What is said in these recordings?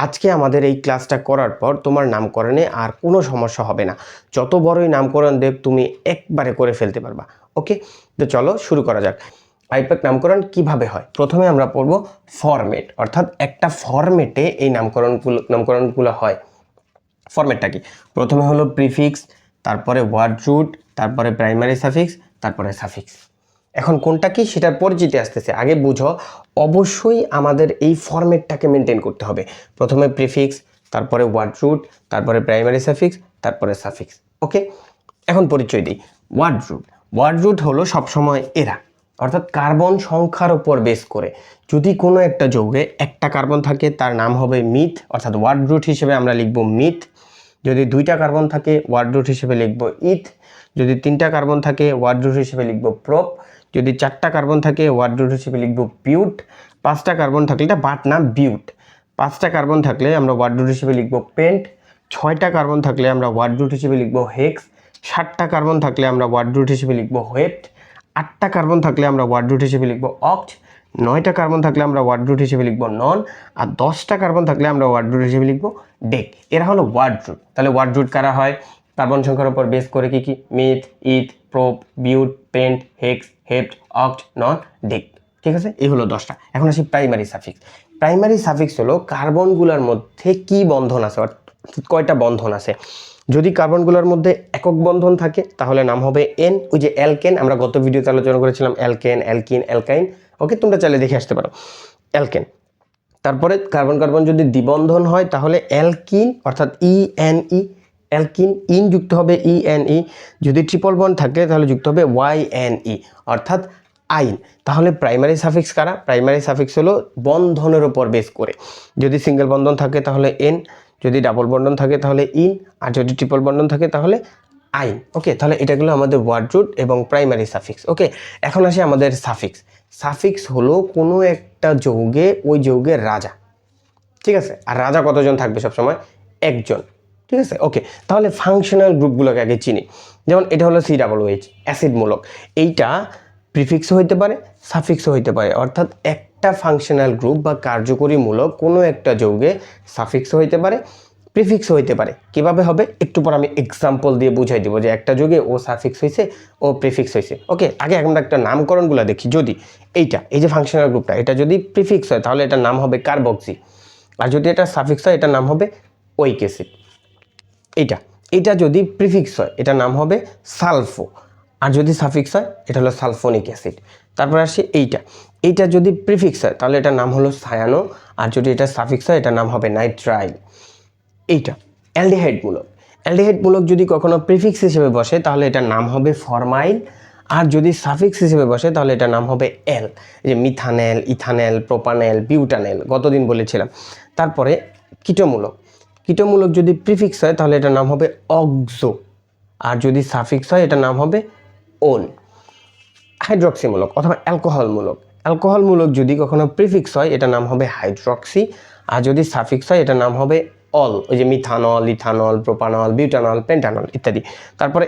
আজকে আমাদের এই ক্লাসটা করার পর তোমার নামকরণে আর কোনো সমস্যা হবে না। যত বড়ই নামকরণ দেব তুমি একবারে করে ফেলতে পারবা। ওকে, তো চলো শুরু করা যাক। আইপ্যাক নামকরণ কিভাবে হয়? প্রথমে আমরা পড়ব ফরম্যাট, অর্থাৎ একটা ফরম্যাটে এই নামকরণগুলো হয়। ফরম্যাটটা কি? প্রথমে হলো প্রিফিক্স, তারপরে ওয়ার্ড রুট, তারপরে প্রাইমারি সাফিক্স, তারপরে সাফিক্স। এখন কোনটা কি সেটার পরিচিতি আসতেছে, আগে বুঝো। অবশ্যই আমাদের এই ফরম্যাটটাকে মেনটেন করতে হবে। প্রথমে প্রিফিক্স, তারপরে ওয়ার্ড রুট, তারপরে প্রাইমারি সাফিক্স, তারপরে সাফিক্স। ওকে, এখন পরিচয় দিই। ওয়ার্ড রুট, ওয়ার্ড রুট হলো সবসময় এরা, অর্থাৎ কার্বন সংখ্যার উপর বেস করে যদি কোনো একটা যৌগে একটা কার্বন থাকে তার নাম হবে মিথ, অর্থাৎ ওয়ার্ড রুট হিসেবে আমরা লিখব মিথ। যদি দুইটা কার্বন থাকে ওয়ার্ড রুট হিসেবে লিখব ইথ। যদি তিনটা কার্বন থাকে ওয়ার্ড রুট হিসেবে লিখব প্রপ। যদি চারটা কার্বন থাকে ওয়ার্ড রুট হিসেবে লিখব বিউট। পাঁচটা কার্বন থাকলে এটা বাট না বিউট। পাঁচটা কার্বন থাকলে আমরা ওয়ার্ড রুট হিসেবে লিখব পেন্ট। ছয়টা কার্বন থাকলে আমরা ওয়ার্ড রুট হিসেবে লিখব হেক্স। সাতটা কার্বন থাকলে আমরা ওয়ার্ড রুট হিসেবে লিখব হোয়েপ্ট। আটটা কার্বন থাকলে আমরা ওয়ার্ড রুট হিসেবে লিখব অক্ট। নয়টা কার্বন থাকলে আমরা ওয়ার্ড রুট হিসেবে লিখব নন। আর 10টা কার্বন থাকলে আমরা ওয়ার্ড রুট হিসেবে লিখব ডেক। এরা হলো ওয়ার্ড রুট। তাহলে ওয়ার্ড রুট কারা হয়? কার্বন সংখ্যার উপর বেস করে কি কি? মিথ, ইথ, প্রোপ, বিউট, পেন্ট, হেক্স, হেপ্ট, অক্ট, নন, ডেক। ঠিক আছে, এই হলো 10টা। এখন আসি প্রাইমারি সাফিক্স। প্রাইমারি সাফিক্স হলো কার্বনগুলোর মধ্যে কি বন্ধন আছে, অর্থাৎ কয়টা বন্ধন আছে। যদি কার্বনগুলোর মধ্যে একক বন্ধন থাকে তাহলে নাম হবে এন। ওই যে অ্যালকেন, আমরা গত ভিডিওতে আলোচনা করেছিলাম অ্যালকেন, অ্যালকিন, অ্যালকাইন। ওকে, তোমরা চাইলে দেখে আসতে পারো অ্যালকেন। তারপরে কার্বন কার্বন যদি দ্বিবন্ধন হয় তাহলে অ্যালকিন, অর্থাৎ ইএনই, অ্যালকিন। ইন যুক্ত হবে ইএনই। যদি ট্রিপল বন্ড থাকে তাহলে যুক্ত হবে ওয়াইএনই, অর্থাৎ আইন। তাহলে প্রাইমারি সাফিক্স কারা? প্রাইমারি সাফিক্স হলো বন্ধনের উপর বেস করে। যদি সিঙ্গেল বন্ধন থাকে তাহলে এন, যদি ডাবল বন্ধন থাকে তাহলে ইন, আর যদি ট্রিপল বন্ধন থাকে তাহলে আইন। ওকে, তাহলে এটাগুলো আমাদের ওয়ার্ড রুট এবং প্রাইমারি সাফিক্স। ওকে, এখন আসি আমাদের সাফিক্স। সাফিক্স হলো কোনো একটা যৌগে ওই যৌগের রাজা। ঠিক আছে, আর রাজা কতজন থাকবে? সবসময় একজন। ঠিক আছে, ওকে। তাহলে ফাংশনাল গ্রুপগুলোকে আগে চিনি। যেমন এটা হলো COOH, অ্যাসিড মূলক। এইটা প্রিফিক্সও হইতে পারে, সাফিক্সও হইতে পারে, অর্থাৎ একটা ফাংশনাল গ্রুপ বা কার্যকরী মূলক কোনো একটা যৌগে সাফিক্সও হইতে পারে, প্রিফিক্সও হইতে পারে। কিভাবে হবে একটু পর আমি এক্সাম্পল দিয়ে বুঝাই দিব যে একটা যৌগে ও সাফিক্স হয়েছে ও প্রিফিক্স হয়েছে। ওকে, আগে আমরা একটা নামকরণগুলো দেখি। যদি এই যে ফাংশনাল গ্রুপটা, এটা যদি প্রিফিক্স হয় তাহলে এটার নাম হবে কার্বক্সি, আর যদি এটা সাফিক্স হয় এটার নাম হবে ওইক অ্যাসিড। এটা যদি প্রিফিক্স হয় এটার নাম হবে সালফো, আর যদি সাফিক্স হয় এটা হলো সালফোনিক অ্যাসিড। তারপর আসি এইটা যদি প্রিফিক্স হয় তাহলে এটার নাম হলো সায়ানো, আর যদি এটা সাফিক্স হয় এটার নাম হবে নাইট্রাইল। এইটা অ্যালডিহাইড মূলক। অ্যালডিহাইড মূলক যদি কখনো প্রিফিক্স হিসেবে বসে তাহলে এটার নাম হবে ফরমাইল, আর যদি সাফিক্স হিসেবে বসে তাহলে এটার নাম হবে এল। এই যে মিথানেল, ইথানেল, প্রোপানেল, বিউটানেল গতদিন বলেছিলাম। তারপরে কীটমূলক। কীটমূলক যদি প্রিফিক্স হয় তাহলে এটার নাম হবে অক্সো, আর যদি সাফিক্স হয় এটার নাম হবে ওন। হাইড্রক্সিমূলক অথবা অ্যালকোহলমূলক। অ্যালকোহলমূলক যদি কখনো প্রিফিক্স হয় এটার নাম হবে হাইড্রক্সি, আর যদি সাফিক্স হয় এটার নাম হবে অল। ওই যে মিথানল, ইথানল, প্রোপানল, বিউটানল, পেন্টানল ইত্যাদি। তারপরে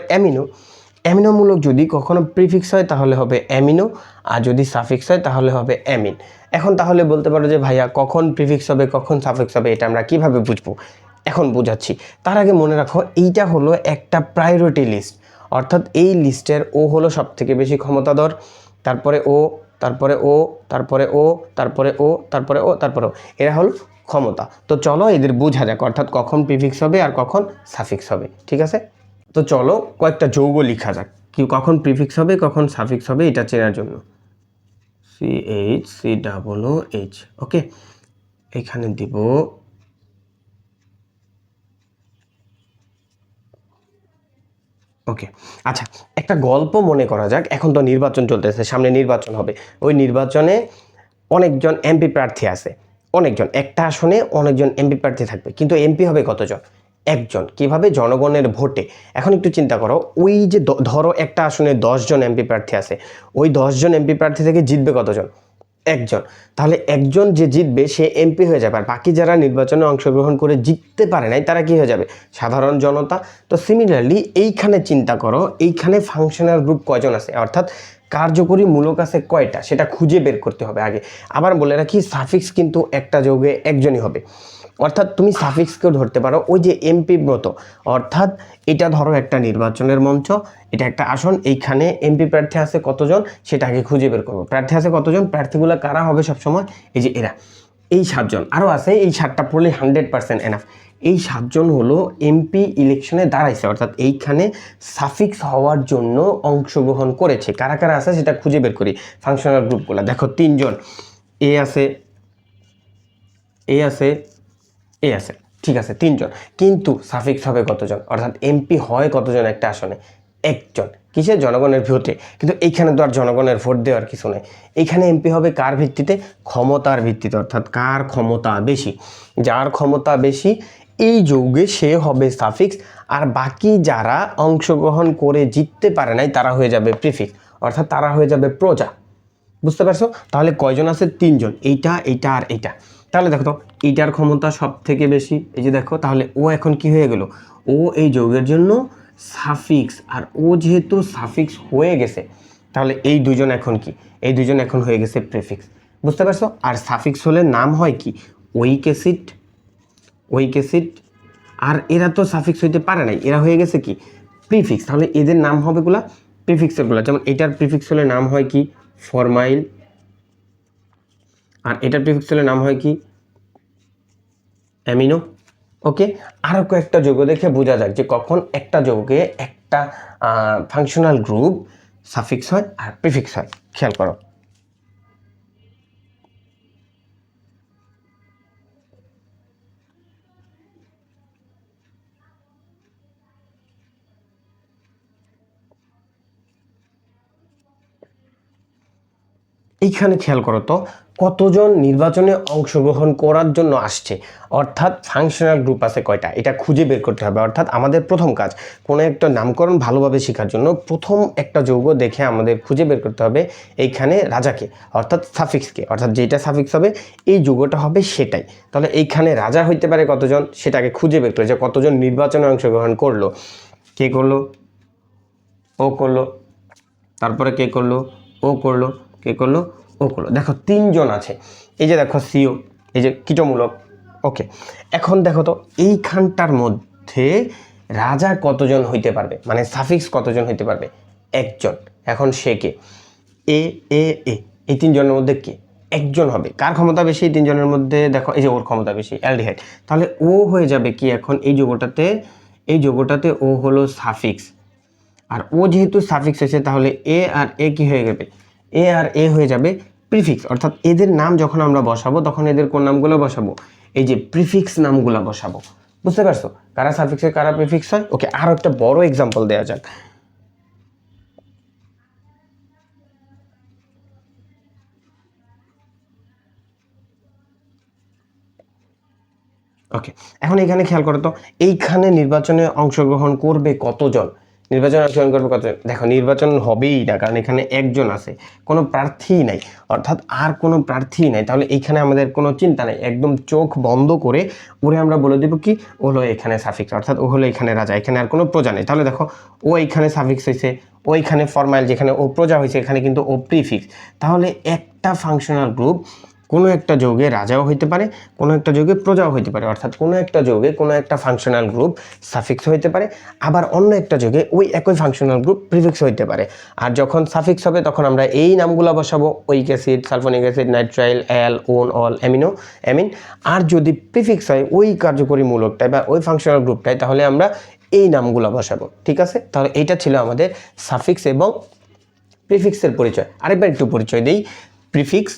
অ্যামিনোমূলক যদি কখনো প্রিফিক্স হয় তাহলে হবে অ্যামিনো, আর যদি সাফিক্স হয় তাহলে হবে অ্যামিন। এখন তাহলে বলতে পারো যে ভাইয়া কখন প্রিফিক্স হবে কখন সাফিক্স হবে এটা আমরা কিভাবে বুঝবো? এখন বোঝাচ্ছি। তার আগে মনে রাখো এইটা হলো একটা প্রায়োরিটি লিস্ট, অর্থাৎ এই লিস্টের ও হলো সব থেকে বেশি ক্ষমতাধর, তারপরে ও, তারপরে ও, তারপরে ও, তারপরে ও, তারপরে ও, তারপরে ও, এরা হলো ক্ষমতা। তো চলো এদের বোঝা যাক, অর্থাৎ কখন প্রিফিক্স হবে আর কখন সাফিক্স হবে। ঠিক আছে, তো চলো কয়েকটা যৌগ লেখা যাক, কি কখন প্রিফিক্স হবে কখন সাফিক্স হবে এটা চেনার জন্য। CH, ওকে, এখানে দিব ওকে। আচ্ছা, একটা গল্প মনে করা যাক। এখন তো নির্বাচন চলতেছে, সামনে নির্বাচন হবে। ওই নির্বাচনে অনেকজন এমপি প্রার্থী আছে, অনেকজন, একটা আসনে অনেকজন এমপি প্রার্থী থাকবে, কিন্তু এমপি হবে কতজন? একজন। কিভাবে? জনগণের ভোটে। এখন একটু চিন্তা করো, ওই যে ধরো একটা আসনে 10 জন এমপি প্রার্থী আছে, ওই 10 জন এমপি প্রার্থী থেকে জিতবে কতজন? একজন। তাহলে একজন যে জিতবে সে এমপি হয়ে যাবে, আর বাকি যারা নির্বাচনে অংশগ্রহণ করে জিততে পারে নাই তারা কি হয়ে যাবে? সাধারণ জনতা। তো সিমিলারলি এইখানে চিন্তা করো, এইখানে ফাংশনাল গ্রুপ কয়জন আছে, অর্থাৎ কার্যকরী মূলক আছে কয়টা সেটা খুঁজে বের করতে হবে আগে। আবার বলে রাখি, সাফিক্স কিন্তু একটা যৌগে একজনই হবে, অর্থাৎ তুমি সাফিক্সকেও ধরতে পারো ওই যে এমপি মতো, অর্থাৎ এটা ধরো একটা নির্বাচনের মঞ্চ, এটা একটা আসন, এইখানে এমপি প্রার্থী আছে কতজন সেটাকে খুঁজে বের করবো। প্রার্থী আছে কতজন, প্রার্থীগুলো কারা হবে সবসময়, এই যে এরা, এই 7 জন, আরও আছে, এই 7টা পড়লে 100% এনাফ। এই 7 জন হলো এমপি ইলেকশনে দাঁড়াইছে, অর্থাৎ এইখানে সাফিক্স হওয়ার জন্য অংশগ্রহণ করেছে। কারা কারা আছে সেটা খুঁজে বের করি। ফাংশনাল গ্রুপগুলো দেখো 3 জন, এ আছে, এ আছে, এ আছে, ঠিক আছে 3 জন, কিন্তু সাফিক্স হবে কতজন, অর্থাৎ এমপি হয় কতজন একটা আসনে, একজন। কিসের, জনগণের ভোটে। কিন্তু এইখানে তো আর জনগণের ভোট দেওয়ার কিছু নেই। এইখানে এমপি হবে কার ভিত্তিতে, ক্ষমতার ভিত্তিতে, অর্থাৎ কার ক্ষমতা বেশি, যার ক্ষমতা বেশি এই যৌগে সে হবে সাফিক্স। আর বাকি যারা অংশগ্রহণ করে জিততে পারে নাই তারা হয়ে যাবে প্রিফিক্স, অর্থাৎ তারা হয়ে যাবে প্রজা। বুঝতে পারছো? তাহলে কয়জন আছে, 3 জন, এইটা, এইটা আর এইটা। তাহলে দেখো তো এইটার ক্ষমতা সব থেকে বেশি, এই যে দেখো, তাহলে ও এখন কি হয়ে গেল, ও এই যৌগের জন্য সাফিক্স। আর ও যেহেতু সাফিক্স হয়ে গেছে তাহলে এই দুজন এখন কি, এই দুজন এখন হয়ে গেছে প্রিফিক্স। বুঝতে পারছো? আর সাফিক্স হলে নাম হয় কি, ওইক অ্যাসিড, ওইক অ্যাসিড। আর এরা তো সাফিক্স হইতে পারে নাই, এরা হয়ে গেছে কি প্রিফিক্স। তাহলে এদের নাম হবে গুলা প্রিফিক্সেরগুলো। যেমন এটার প্রিফিক্স হলে নাম হয় কি ফরমাইল, আর এটার প্রিফিক্স হলে নাম হয় কি অ্যামিনো। ওকে, আরও কয়েকটা যৌগ দেখে বোঝা যাক যে কখন একটা যৌগে একটা ফাংশনাল গ্রুপ সাফিক্স হয় আর প্রিফিক্স হয়। খেয়াল করো, এইখানে খেয়াল করো তো কতজন নির্বাচনে অংশগ্রহণ করার জন্য আসছে, অর্থাৎ ফাংশনাল গ্রুপ আছে কয়টা, এটা খুঁজে বের করতে হবে। অর্থাৎ আমাদের প্রথম কাজ কোনো একটা নামকরণ ভালোভাবে শেখার জন্য প্রথম একটা যৌগ দেখে আমাদের খুঁজে বের করতে হবে এইখানে রাজাকে, অর্থাৎ সাফিক্সকে, অর্থাৎ যেটা সাফিক্স হবে এই যৌগটা হবে সেটাই। তাহলে এইখানে রাজা হইতে পারে কতজন সেটাকে খুঁজে বের করে, যে কতজন নির্বাচনে অংশগ্রহণ করলো, কে করলো, ও করলো, তারপরে কে করলো, ও করলো, কে করলো, ও করলো। দেখো 3 জন আছে, এই যে দেখো সিও, এই যে কীটমূলক। ওকে, এখন দেখো তো এইখানটার মধ্যে রাজা কতজন হইতে পারবে, মানে সাফিক্স কতজন হইতে পারবে, একজন। এখন সে কে, এ এ এ, এই 3 জনের মধ্যে কে, একজন হবে। কার ক্ষমতা বেশি এই 3 জনের মধ্যে, দেখো এই যে ওর ক্ষমতা বেশি, অ্যালডিহাইড। তাহলে ও হয়ে যাবে কি এখন এই যৌগটাতে, এই যৌগটাতে ও হলো সাফিক্স। আর ও যেহেতু সাফিক্স হয়েছে তাহলে এ আর এ কি হয়ে যাবে, এ আর এ হয়ে যাবে প্রিফিক্স। অর্থাৎ এদের নাম যখন আমরা বসাবো তখন এদের কোন নামগুলো বসাবো, এই যে প্রিফিক্স নামগুলো বসাবো। বুঝতে পারছো কারা সাফিক্স হয় কারা প্রিফিক্স হয়? ওকে, আরো একটা বড় এক্সাম্পল দেওয়া যাক। ওকে, এখন এখানে খেয়াল করো তো এইখানে নির্বাচনে অংশগ্রহণ করবে কতজন, নির্বাচনে অংশগ্রহণ করবে কতজন। দেখো নির্বাচন হবেই না, কারণ এখানে একজন আছে, কোনো প্রার্থীই নাই, অর্থাৎ আর কোনো প্রার্থীই নাই। তাহলে এইখানে আমাদের কোনো চিন্তা নেই, একদম চোখ বন্ধ করে ওরে আমরা বলে দেবো কি ও হলো এখানে সাফিক্স, অর্থাৎ ও হলো এখানে রাজা, এখানে আর কোনো প্রজা নেই। তাহলে দেখো ও এইখানে সাফিক্স হয়েছে, ওইখানে ফরমাইল যেখানে ও প্রজা হয়েছে এখানে কিন্তু ও প্রিফিক্স। তাহলে একটা ফাংশনাল গ্রুপ কোনো একটা যৌগে রাজাও হইতে পারে, কোনো একটা যৌগে প্রজাও হইতে পারে, অর্থাৎ কোনো একটা যৌগে কোনো একটা ফাংশনাল গ্রুপ সাফিক্স হইতে পারে, আবার অন্য একটা যৌগে ওই একই ফাংশনাল গ্রুপ প্রিফিক্স হইতে পারে। আর যখন সাফিক্স হবে তখন আমরা এই নামগুলো বসাবো, oic acid, sulfonic acid, nitrile, al, one, ol, amino, amine. আর যদি প্রিফিক্স হয় ওই কার্যকরী মূলকটায় বা ওই ফাংশনাল গ্রুপটায় তাহলে আমরা এই নামগুলো বসাবো। ঠিক আছে, তাহলে এইটা ছিল আমাদের সাফিক্স এবং প্রিফিক্সের পরিচয়। আরেকবার একটু পরিচয় দিই, প্রিফিক্স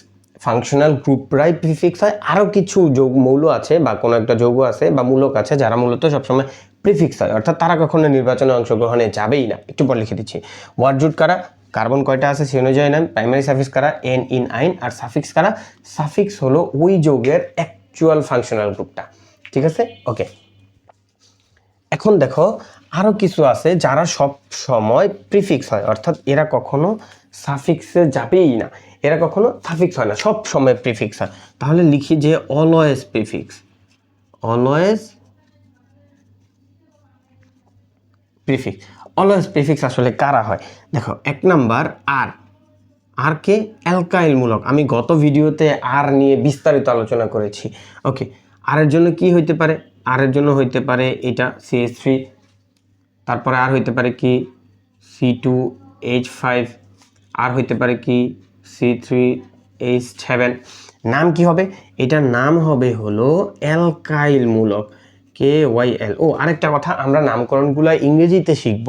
ফাংশনাল গ্রুপরাই প্রিফিক্স হয়। আরও কিছু যৌগ মৌল আছে বা কোনো একটা যৌগ আছে বা মূলক আছে যারা মূলত সবসময় প্রিফিক্স হয়, অর্থাৎ তারা কখনো নির্বাচনে অংশগ্রহণে যাবেই না। একটু পর লিখে দিচ্ছি, ওয়ার্ড জুট কারা, কার্বন কয়টা আছে সে অনুযায়ী নাম, প্রাইমারি সাফিক্স কারা, এন, ইন, আইন। আর সাফিক্স কারা, সাফিক্স হলো ওই যৌগের অ্যাকচুয়াল ফাংশনাল গ্রুপটা। ঠিক আছে, ওকে। এখন দেখো আরও কিছু আছে যারা সব সময় প্রিফিক্স হয়, অর্থাৎ এরা কখনো সাফিক্সে যাবেই না, এরা কখনো সাফিক্স হয় না, সব সময় প্রিফিক্স হয়। তাহলে লিখি যে always prefix, always prefix. Always prefix আসলে কারা হয়, দেখো 1 নাম্বার আর, আর কে অ্যালকাইল মূলক, আমি গত ভিডিওতে আর নিয়ে বিস্তারিত আলোচনা করেছি। ওকে, আর এর জন্য কি হইতে পারে, আর এর জন্য হইতে পারে এটা CH3, তারপরে আর হইতে পারে কি C2H5, আর হইতে পারে কি C3H7। নাম কি হবে, এটার নাম হবে হলো অ্যালকাইল মূলক, KYL। ও আরেকটা কথা, আমরা নামকরণগুলো ইংরেজিতে শিখব।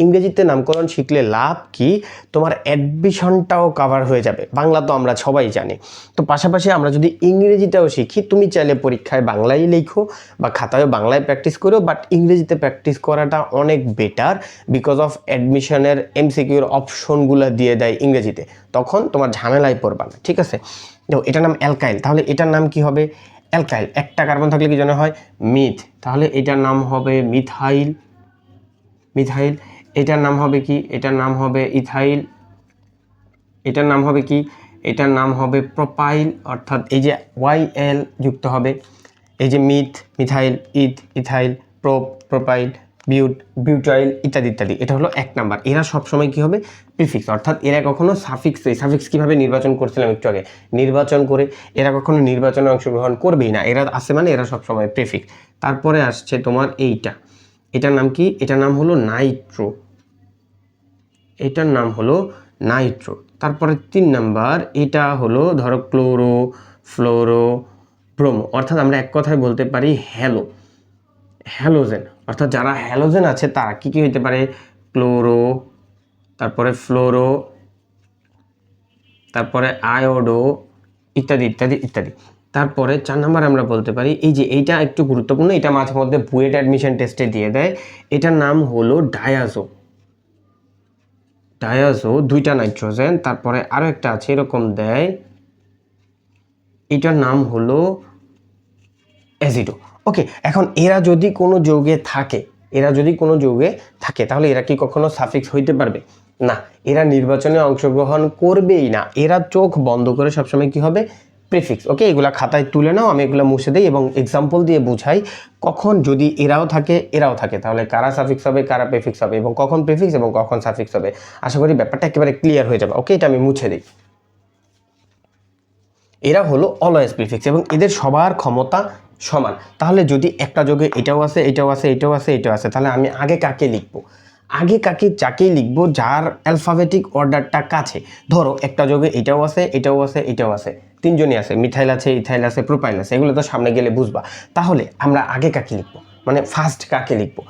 ইংরেজিতে নামকরণ শিখলে লাভ কি, তোমার অ্যাডমিশনটাও কভার হয়ে যাবে। বাংলা তো আমরা সবাই জানি, তো পাশাপাশি আমরা যদি ইংরেজিটাও শিখি, তুমি চাইলে পরীক্ষায় বাংলায় লেখো বা খাতায় বাংলায় প্র্যাকটিস করো, বাট ইংরেজিতে প্র্যাকটিস করাটা অনেক বেটার, বিকজ অফ অ্যাডমিশনের MCQর অপশনগুলো দিয়ে দেয় ইংরেজিতে, তখন তোমার ঝামেলায় পড়বা না, ঠিক আছে। তো এটার নাম অ্যালকাইল, তাহলে এটার নাম কি হবে, অ্যালকাইল। একটা কার্বন থাকলে কি জানা হয়, মিথ, তাহলে এটার নাম হবে মিথাইল, মিথাইল। এটার নাম হবে কি, এটার নাম হবে ইথাইল। এটার নাম হবে কি, এটার নাম হবে প্রোপাইল, অর্থাৎ এই যে YL যুক্ত হবে, এই যে myth, methyl, ethyl, propyl, butyl ইত্যাদি ইত্যাদি। এটা হলো 1 নাম্বার। এরা সবসময় কি হবে, প্রিফিক্স, অর্থাৎ এরা কখনো সাফিক্স, সাফিক্স কীভাবে নির্বাচন করছিলাম একটু আগে, নির্বাচন করে এরা কখনো নির্বাচনে অংশগ্রহণ করবেই না, এরা আছে মানে এরা সবসময় প্রিফিক্স। তারপরে আসছে তোমার এইটা, এটার নাম কি, এটার নাম হলো নাইট্রো, এটার নাম হলো নাইট্রো। তারপরে 3 নাম্বার, এটা হলো ধরো ক্লোরো, ফ্লোরো, ব্রোমো, অর্থাৎ আমরা এক কথায় বলতে পারি হ্যালোজেন, অর্থাৎ যারা হ্যালোজেন আছে তারা কি কি হইতে পারে, ক্লোরো, তারপরে ফ্লোরো, তারপরে আয়োডো ইত্যাদি ইত্যাদি ইত্যাদি। তারপরে 4 নাম্বার আমরা বলতে পারি, এই যে এইটা একটু গুরুত্বপূর্ণ, এটা মাঝে মধ্যে বুয়েট অ্যাডমিশন টেস্টে দিয়ে দেয়, এটার নাম হলো ডায়াজো, ডায়াজো 2টা নাইট্রোজেন, তারপরে আরও একটা আছে এরকম দেয়, এটার নাম হলো অ্যাজিডো। ওকে, এখন এরা যদি কোনো যৌগে থাকে, এরা যদি কোনো যৌগে থাকে, তাহলে এরা কি কখনো সাফিক্স হইতে পারবে না, এরা নির্বাচনে অংশগ্রহণ করবেই না, এরা চোখ বন্ধ করে সবসময় কি হবে, প্রিফিক্স। ওকে, এগুলা খাতায় তুলে নাও, আমি এগুলো মুছে দিই এবং এক্সাম্পল দিয়ে বুঝাই, কখন যদি এরাও থাকে এরাও থাকে, তাহলে কারা সাফিক্স হবে কারা প্রিফিক্স হবে, এবং কখন প্রিফিক্স এবং কখন সাফিক্স হবে। আশা করি ব্যাপারটা একেবারে ক্লিয়ার হয়ে যাবে। ওকে, এটা আমি মুছে দিই। এরা হলো অলওয়েজ প্রিফিক্স এবং এদের সবার ক্ষমতা সমান। তাহলে যদি একটা যোগে এটাও আছে, এটাও আছে, এটাও আছে, এটাও আছে, তাহলে আমি আগে কাকে লিখবো, আগে যাকেই লিখবো যার অ্যালফাবেটিক অর্ডারটা কাছে। ধরো একটা যোগে এটাও আছে, এটাও আছে, এটাও আছে, 3জনই আছে, মিথাইল আছে, ইথাইল আছে, প্রোপাইল আছে, এগুলো তো সামনে গেলে বুঝবা। তাহলে আমরা আগে কাকে লিখবো, মানে ফার্স্ট কাকে লিখবো,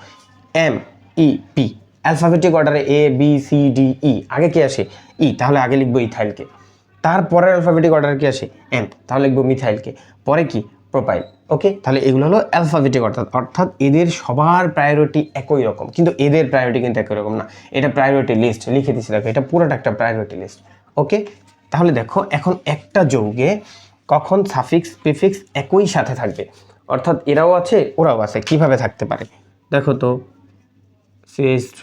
MEP, অ্যালফাবেটিক অর্ডারে ABCDE, আগে কে আসে, ই, তাহলে আগে লিখবো ইথাইলকে। তারপরের অ্যালফাবেটিক অর্ডার কি আসে, M, তাহলে লিখবো মিথাইলকে, পরে কি, প্রোপাইল। ওকে, তাহলে এগুলো হলো অ্যালফাবেটিক অর্থাৎ এদের সবার প্রায়োরিটি একই রকম, কিন্তু এদের প্রায়োরিটি কিন্তু একই রকম না। এটা প্রায়োরিটি লিস্ট লিখে দিচ্ছি, দেখো এটা পুরোটা একটা প্রায়োরিটি লিস্ট। ওকে, তাহলে দেখো এখন একটা যৌগে কখন সাফিক্স প্রিফিক্স একই সাথে থাকবে, অর্থাৎ এরাও আছে ওরাও আছে, কিভাবে থাকতে পারে দেখো তো, CH3,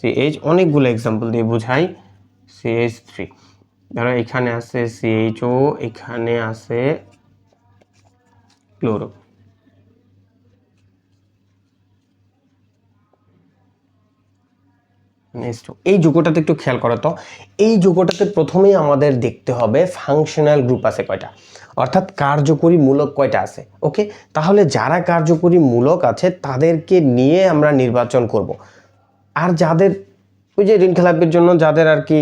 CH, অনেকগুলো এক্সাম্পল দিয়ে বুঝাই। CH3, ধরো এখানে আছে CHO, এখানে আছে ক্লোরো, এই যৌগটাতে একটু খেয়াল করো তো, এই যৌগটাতে প্রথমেই আমাদের দেখতে হবে ফাংশনাল গ্রুপ আছে কয়টা, অর্থাৎ কার্যকরী মূলক কয়টা আছে। ওকে, তাহলে যারা কার্যকরী মূলক আছে তাদেরকে নিয়ে আমরা নির্বাচন করব, আর যাদের ওই যে ঋণ খেলাপের জন্য যাদের আর কি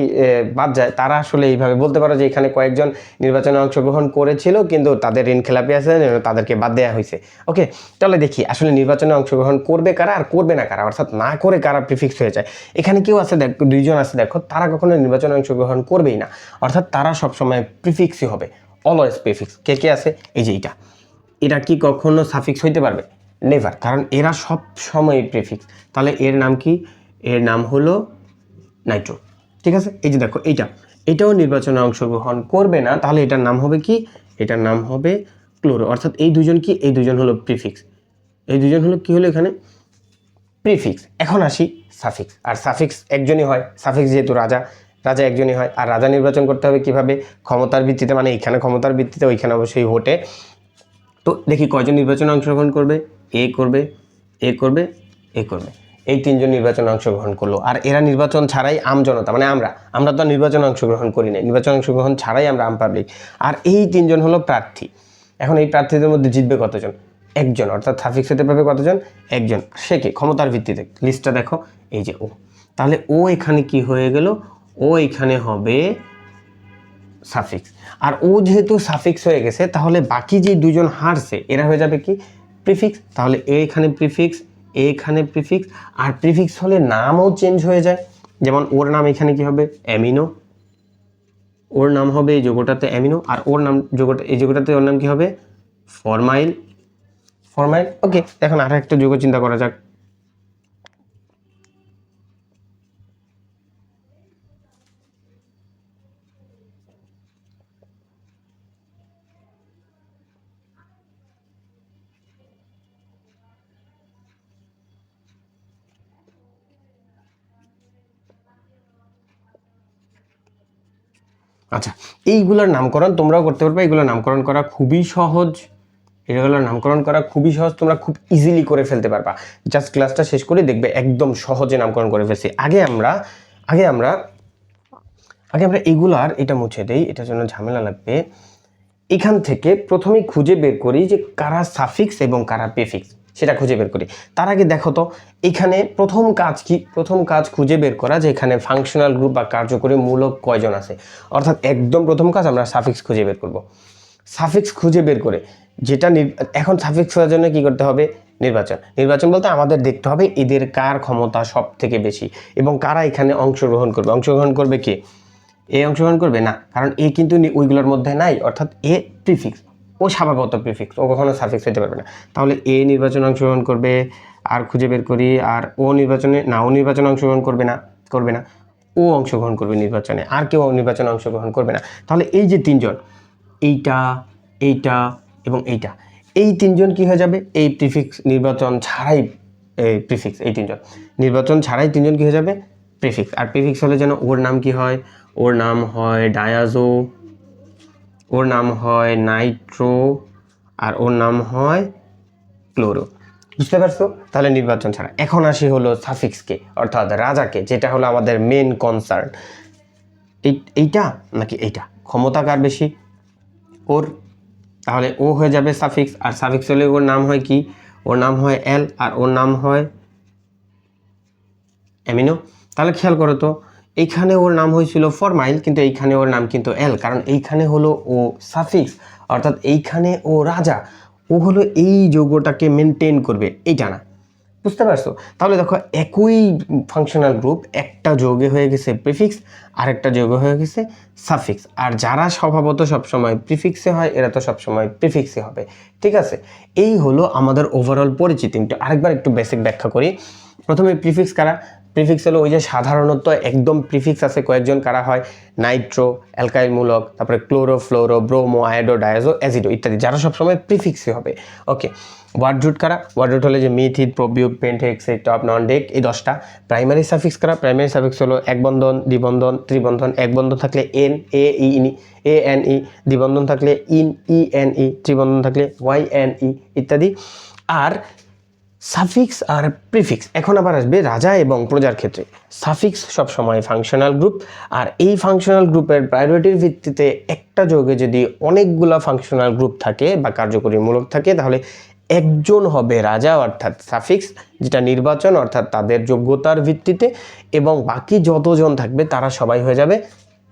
বাদ যায়, তারা আসলে এইভাবে বলতে পারো যে এখানে কয়েকজন নির্বাচনে অংশগ্রহণ করেছিল কিন্তু তাদের ঋণ খেলাপি আছে, তাদেরকে বাদ দেওয়া হয়েছে। ওকে, তাহলে দেখি আসলে নির্বাচনে অংশগ্রহণ করবে কারা আর করবে না কারা, অর্থাৎ না করে কারা প্রিফিক্স হয়ে যায়। এখানে কেউ আছে দেখো, 2জন আছে দেখো, তারা কখনো নির্বাচনে অংশগ্রহণ করবেই না, অর্থাৎ তারা সবসময় প্রিফিক্সই হবে, অলওয়েজ প্রিফিক্স। কে কে আছে, এই যে এটা কি কখনো সাফিক্স হইতে পারবে, নেভার, কারণ এরা সব সময় প্রিফিক্স। তাহলে এর নাম কি, এর নাম হলো নাইট্রো। ঠিক আছে, এই যে দেখো এটাও নির্বাচনে অংশগ্রহণ করবে না, তাহলে এটার নাম হবে কি, এটার নাম হবে ক্লোরো, অর্থাৎ এই 2জন কি, এই 2জন হলো প্রিফিক্স, এই 2জন হলো কি হলো এখানে প্রিফিক্স। এখন আসি সাফিক্স, আর সাফিক্স একজনই হয়, সাফিক্স যেহেতু রাজা একজনই হয়, আর রাজা নির্বাচন করতে হবে কিভাবে, ক্ষমতার ভিত্তিতে, মানে এখানে ক্ষমতার ভিত্তিতে, ওইখানে অবশ্যই ভোটে। তো দেখি কয়জন নির্বাচনে অংশগ্রহণ করবে, এ করবে, এ করবে, এ করবে, এই তিনজন নির্বাচনে অংশগ্রহণ করলো, আর এরা নির্বাচন ছাড়াই আমজনতা, মানে আমরা তো নির্বাচনে অংশগ্রহণ করি না, নির্বাচন অংশগ্রহণ ছাড়াই আমরা আম পাবলিক, আর এই তিনজন হলো প্রার্থী। এখন এই প্রার্থীদের মধ্যে জিতবে কতজন? একজন, অর্থাৎ সাফিক্স হতে পারবে কতজন? একজন। সে কি? ক্ষমতার ভিত্তিতে। লিস্টটা দেখো, এই যে ও, তাহলে ও এখানে কি হয়ে গেল? ও এখানে হবে সাফিক্স। আর ও যেহেতু সাফিক্স হয়ে গেছে, তাহলে বাকি যে দুজন হারছে এরা হয়ে যাবে কি? প্রিফিক্স। তাহলে এখানে প্রিফিক্স, এখানে প্রিফিক্স, আর প্রিফিক্স হলে নামও চেঞ্জ হয়ে যায়। যেমন ওর নাম এখানে কি হবে? অ্যামিনো। ওর নাম হবে এই যৌগটাতে অ্যামিনো, আর ওর নাম এই যৌগটাতে ওর নাম কি হবে? ফরমাইল। ফরমাইল। ওকে, এখন আর একটা যৌগ চিন্তা করা যাক। আচ্ছা, এইগুলোর নামকরণ তোমরাও করতে পারবে। এগুলোর নামকরণ করা খুবই সহজ, এগুলোর নামকরণ করা খুবই সহজ, তোমরা খুব ইজিলি করে ফেলতে পারবা। জাস্ট ক্লাসটা শেষ করে দেখবে একদম সহজে নামকরণ করে ফেলছি। আগে আমরা এগুলার এটা মুছে দেই, এটার জন্য ঝামেলা লাগবে। এখান থেকে প্রথমেই খুঁজে বের করি যে কারা সাফিক্স এবং কারা প্রিফিক্স, সেটা খুঁজে বের করি। তার আগে দেখো তো এখানে প্রথম কাজ কি? প্রথম কাজ খুঁজে বের করা যে এখানে ফাংশনাল গ্রুপ বা কার্যকরী মূলক কয়জন আছে। অর্থাৎ একদম প্রথম কাজ আমরা সাফিক্স খুঁজে বের করব। সাফিক্স খুঁজে বের করে যেটা এখন সাফিক্স হওয়ার জন্য কি করতে হবে? নির্বাচন বলতে আমাদের দেখতে হবে এদের কার ক্ষমতা সব থেকে বেশি এবং কারা এখানে অংশগ্রহণ করবে। অংশগ্রহণ করবে কে? এ অংশগ্রহণ করবে না, কারণ এ কিন্তু ওইগুলোর মধ্যে নাই, অর্থাৎ এ প্রিফিক্স, ও স্বভাবত প্রিফিক্স, ও কখনো সাফিক্স হতে পারবে না। তাহলে এ নির্বাচনে অংশগ্রহণ করবে, আর খুঁজে বের করি, আর ও নির্বাচনে অংশগ্রহণ করবে না, ও অংশগ্রহণ করবে নির্বাচনে, আর কেউ নির্বাচনে অংশগ্রহণ করবে না। তাহলে এই যে তিনজন, এইটা এবং এইটা, এই তিনজন কি হয়ে যাবে? এই প্রিফিক্স নির্বাচন ছাড়াই প্রিফিক্স, এই তিনজন নির্বাচন ছাড়াই তিনজন কি হয়ে যাবে? প্রিফিক্স। আর প্রিফিক্স হলে যেন ওর নাম কি হয়? ওর নাম হয় ডায়াজো, ওর নাম হয় নাইট্রো, আর ওর নাম হয় ক্লোরো। বুঝতে পারছো? তাহলে নির্বাচন ছাড়া। এখন আসি হলো সাফিক্সকে, অর্থাৎ রাজাকে, যেটা হলো আমাদের মেন কনসার্ন। এইটা নাকি এইটা, ক্ষমতা কার বেশি? ওর। তাহলে ও হয়ে যাবে সাফিক্স, আর সাফিক্স হলে ওর নাম হয় কি? ওর নাম হয় এল, আর ওর নাম হয় অ্যামিনো। তাহলে খেয়াল করো তো, এইখানে ওর নাম হয়েছিল ফরমাইল, কিন্তু এইখানে ওর নাম কিন্তু এল, কারণ এইখানে হলো ও সাফিক্স, অর্থাৎ এইখানে ও রাজা, ও হলো এই যৌগটাকে মেনটেন করবে, এইটা না। বুঝতে পারছো? তাহলে দেখো একই ফাংশনাল গ্রুপ, একটা যৌগে হয়ে গেছে প্রিফিক্স, আরেকটা যৌগে হয়ে গেছে সাফিক্স। আর যারা স্বভাবত সবসময় প্রিফিক্সে হয় এরা তো সবসময় প্রিফিক্সে হবে। ঠিক আছে, এই হলো আমাদের ওভারঅল পরিচিতি। আরেকবার একটু বেসিক ব্যাখ্যা করি। প্রথমে প্রিফিক্স কারা? প্রিফিক্স হলো ওই যে সাধারণত একদম প্রিফিক্স আছে কয়েকজন, কারা হয়? নাইট্রো, অ্যালকাইল মূলক, তারপরে ক্লোরো, ফ্লোরো, ব্রোমো, আয়োডো, ডায়াজো, অ্যাজিডো ইত্যাদি, যারা সবসময় প্রিফিক্সই হবে। ওকে, ওয়ার্ড রুট কারা? ওয়ার্ড রুট হলে যে মিথিল, প্রোবিউক, পেন্টেক্স, টপ, নন ডেক, এই 10টা। প্রাইমারি সাফিক্স কারা? প্রাইমারি সাফিক্স হলো এক বন্ধন, দ্বিবন্ধন, ত্রিবন্ধন। এক বন্ধন থাকলে এন, এ এন ই, দ্বিবন্ধন থাকলে ইন, ই এন ই, ত্রিবন্ধন থাকলে ওয়াই এন ই ইত্যাদি। আর সাফিক্স আর প্রিফিক্স এখন আবার আসবে রাজা এবং প্রজার ক্ষেত্রে। সাফিক্স সবসময় ফাংশনাল গ্রুপ, আর এই ফাংশনাল গ্রুপের প্রায়োরিটির ভিত্তিতে একটা যৌগে যদি অনেকগুলো ফাংশনাল গ্রুপ থাকে বা কার্যকরী মূলক থাকে, তাহলে একজন হবে রাজা অর্থাৎ সাফিক্স, যেটা নির্বাচন অর্থাৎ তাদের যোগ্যতার ভিত্তিতে, এবং বাকি যতজন থাকবে তারা সবাই হয়ে যাবে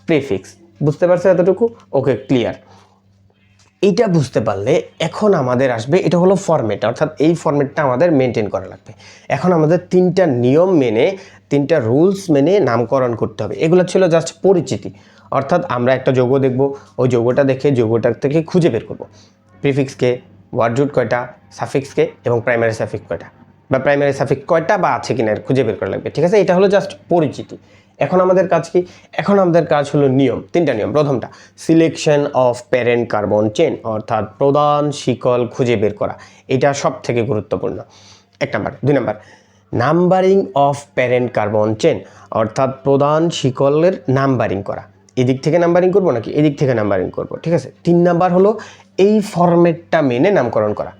প্রিফিক্স। বুঝতে পারছো এতটুকু? ওকে, ক্লিয়ার। এইটা বুঝতে পারলে এখন আমাদের আসবে, এটা হলো ফরম্যাট, অর্থাৎ এই ফরম্যাটটা আমাদের মেনটেন করা লাগবে। এখন আমাদের তিনটা নিয়ম মেনে, তিনটা রুলস মেনে নামকরণ করতে হবে। এগুলো ছিল জাস্ট পরিচিতি, অর্থাৎ আমরা একটা যৌগ দেখব, ওই যৌগটা দেখে যৌগটার থেকে খুঁজে বের করব প্রিফিক্সকে, ওয়ার্ড রুট কয়টা, সাফিক্সকে, এবং প্রাইমারি সাফিক্স কয়টা, বা প্রাইমারি সাফিক্স কয়টা বা আছে কিনা খুঁজে বের করা লাগবে। ঠিক আছে, এটা হলো জাস্ট পরিচিতি। এখন আমাদের কাজ কি? এখন আমাদের কাজ হলো নিয়ম, তিনটা নিয়ম। প্রথমটা selection of parent carbon chain, অর্থাৎ প্রধান শিকল খুঁজে বের করা, এটা সব থেকে গুরুত্বপূর্ণ। 1 number. 2 number, numbering of parent carbon chain, অর্থাৎ প্রধান শিকলের নাম্বারিং করা। এদিক থেকে নাম্বারিং করবো নাকি এদিক থেকে নাম্বারিং করবো। ঠিক আছে। 3 নাম্বার হলো এই ফরম্যাটটা মেনে নামকরণ করা,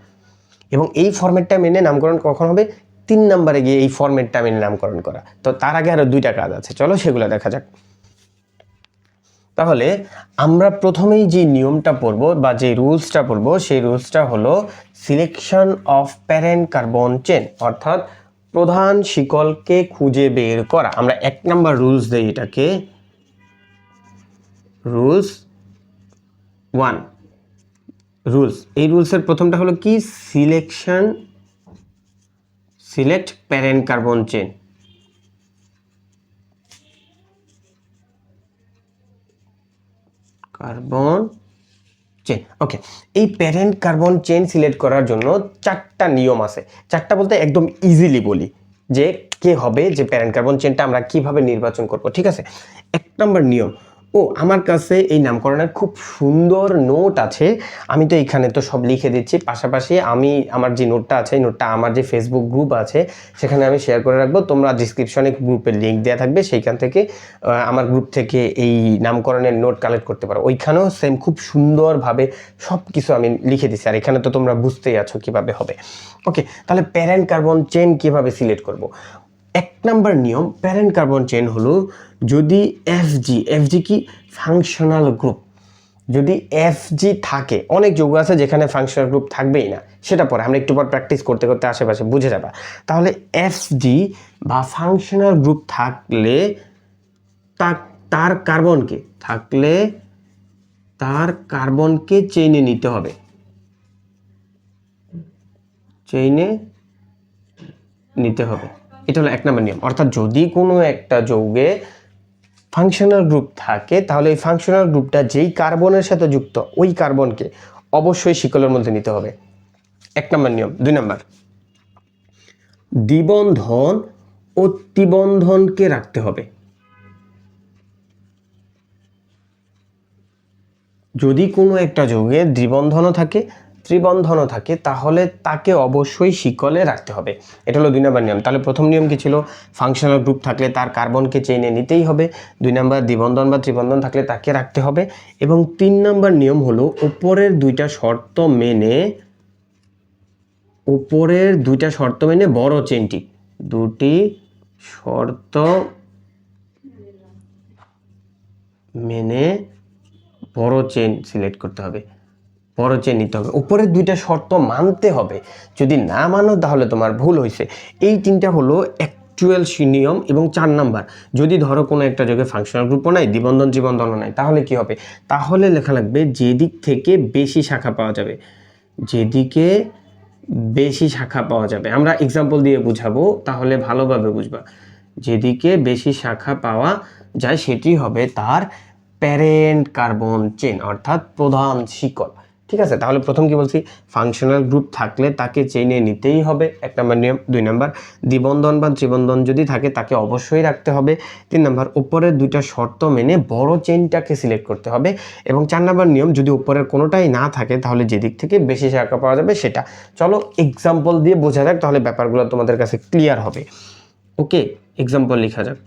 এবং এই ফরম্যাটটা মেনে নামকরণ কখন হবে? 3 নম্বরে গিয়ে এই ফরম্যাটটা আমি নামকরণ করা। তো তার আগে আরও 2টা কাজ আছে, চলো সেগুলো দেখা যাক। তাহলে আমরা প্রথমেই যে নিয়মটা পড়বো বা যে রুলসটা পড়বো সেই রুলসটা হলো selection of parent carbon chain, অর্থাৎ প্রধান শিকলকে খুঁজে বের করা। আমরা 1 নম্বর রুলস দিই এটাকে, রুলস 1 রুলস। এই রুলসের প্রথমটা হলো কি, select parent carbon chain. Carbon chain, okay. এই প্যারেন্ট কার্বন চেন সিলেক্ট করার জন্য 4টা নিয়ম আছে। 4টা বলতে একদম ইজিলি বলি যে কে হবে যে প্যারেন্ট কার্বন চেনটা আমরা কিভাবে নির্বাচন করব, ঠিক আছে। 1 নম্বর নিয়ম, আমার কাছে এই নামকরণের খুব সুন্দর নোট আছে, আমি তো এইখানে তো সব লিখে দিচ্ছি, পাশাপাশি আমি আমার যে নোটটা আছে এই নোটটা আমার যে ফেসবুক গ্রুপ আছে সেখানে আমি শেয়ার করে রাখবো। তোমরা ডিসক্রিপশনে গ্রুপের লিঙ্ক দেওয়া থাকবে, সেইখান থেকে আমার গ্রুপ থেকে এই নামকরণের নোট কালেক্ট করতে পারো। ওইখানেও সেম খুব সুন্দরভাবে সব কিছু আমি লিখে দিচ্ছি, আর এখানে তো তোমরা বুঝতেই আছো কিভাবে হবে। ওকে, তাহলে প্যারেন্ট কার্বন চেন কিভাবে সিলেক্ট করব। 1 নম্বর নিয়ম, প্যারেন্ট কার্বন চেন হলো যদি এফজি কি ফাংশনাল গ্রুপ, যদি এফজি থাকে, অনেক যৌগ আছে যেখানে ফাংশনাল গ্রুপ থাকবেই না, সেটা পরে আমরা একটু পর প্র্যাকটিস করতে করতে আশেপাশে বুঝে যাবা। তাহলে এফজি বা ফাংশনাল গ্রুপ থাকলে তার কার্বনকে চেইনে নিতে হবে, এটা হলো 1 নম্বর নিয়ম। অর্থাৎ যদি কোনো একটা যৌগে ফাংশনাল গ্রুপ থাকে তাহলে এই ফাংশনাল গ্রুপটা যেই কার্বনের সাথে যুক্ত ওই কার্বনকে অবশ্যই শিকলের মধ্যে নিতে হবে, 1 নম্বর নিয়ম। 2 নম্বর, দ্বিবন্ধন ও ত্রিবন্ধনকে রাখতে হবে। যদি কোনো একটা যৌগে দ্বিবন্ধনও থাকে ত্রিবন্ধনও থাকে তাহলে তাকে অবশ্যই শিকলে রাখতে হবে, এটা হলো 2 নম্বর নিয়ম। তাহলে প্রথম নিয়ম কি ছিল, ফাংশনাল গ্রুপ থাকলে তার কার্বনকে চেইনে নিতেই হবে। 2 নম্বর, দ্বিবন্ধন বা ত্রিবন্ধন থাকলে তাকে রাখতে হবে। এবং 3 নম্বর নিয়ম হলো উপরের 2টা শর্ত মেনে বড় চেনটি, 2টি শর্ত মেনে বড় চেন সিলেক্ট করতে হবে, বড় চেন নিতে হবে, উপরের 2টা শর্ত মানতে হবে। যদি না মানো তাহলে তোমার ভুল হয়েছে। এই 3টা হলো অ্যাকচুয়াল নিয়ম। এবং 4 নাম্বার, যদি ধরো কোনো একটা জায়গায় ফাংশনাল গ্রুপও নাই, দ্বিবন্ধন ত্রিবন্ধনও নাই, তাহলে কি হবে, তাহলে লেখা লাগবে যেদিক থেকে বেশি শাখা পাওয়া যাবে, আমরা এক্সাম্পল দিয়ে বুঝাবো তাহলে ভালোভাবে বুঝবা। যেদিকে বেশি শাখা পাওয়া যায় সেটি হবে তার প্যারেন্ট কার্বন চেন, অর্থাৎ প্রধান শিকল, ঠিক আছে। তাহলে প্রথম কি বলছি, ফাংশনাল গ্রুপ থাকলে তাকে চেইনে নিতেই হবে, 1 নম্বর নিয়ম। 2 নম্বর, দ্বিবন্ধন বা ত্রিবন্ধন যদি থাকে তাকে অবশ্যই রাখতে হবে। 3 নম্বর, উপরের 2টা শর্ত মেনে বড় চেইনটাকে সিলেক্ট করতে হবে। এবং 4 নম্বর নিয়ম, যদি উপরের কোনোটাই না থাকে তাহলে যেদিক থেকে বেশি শাখা পাওয়া যাবে সেটা। চলো এক্সাম্পল দিয়ে বোঝা যাক, তাহলে ব্যাপারগুলো তোমাদের কাছে ক্লিয়ার হবে। ওকে, এক্সাম্পল লেখা যাক।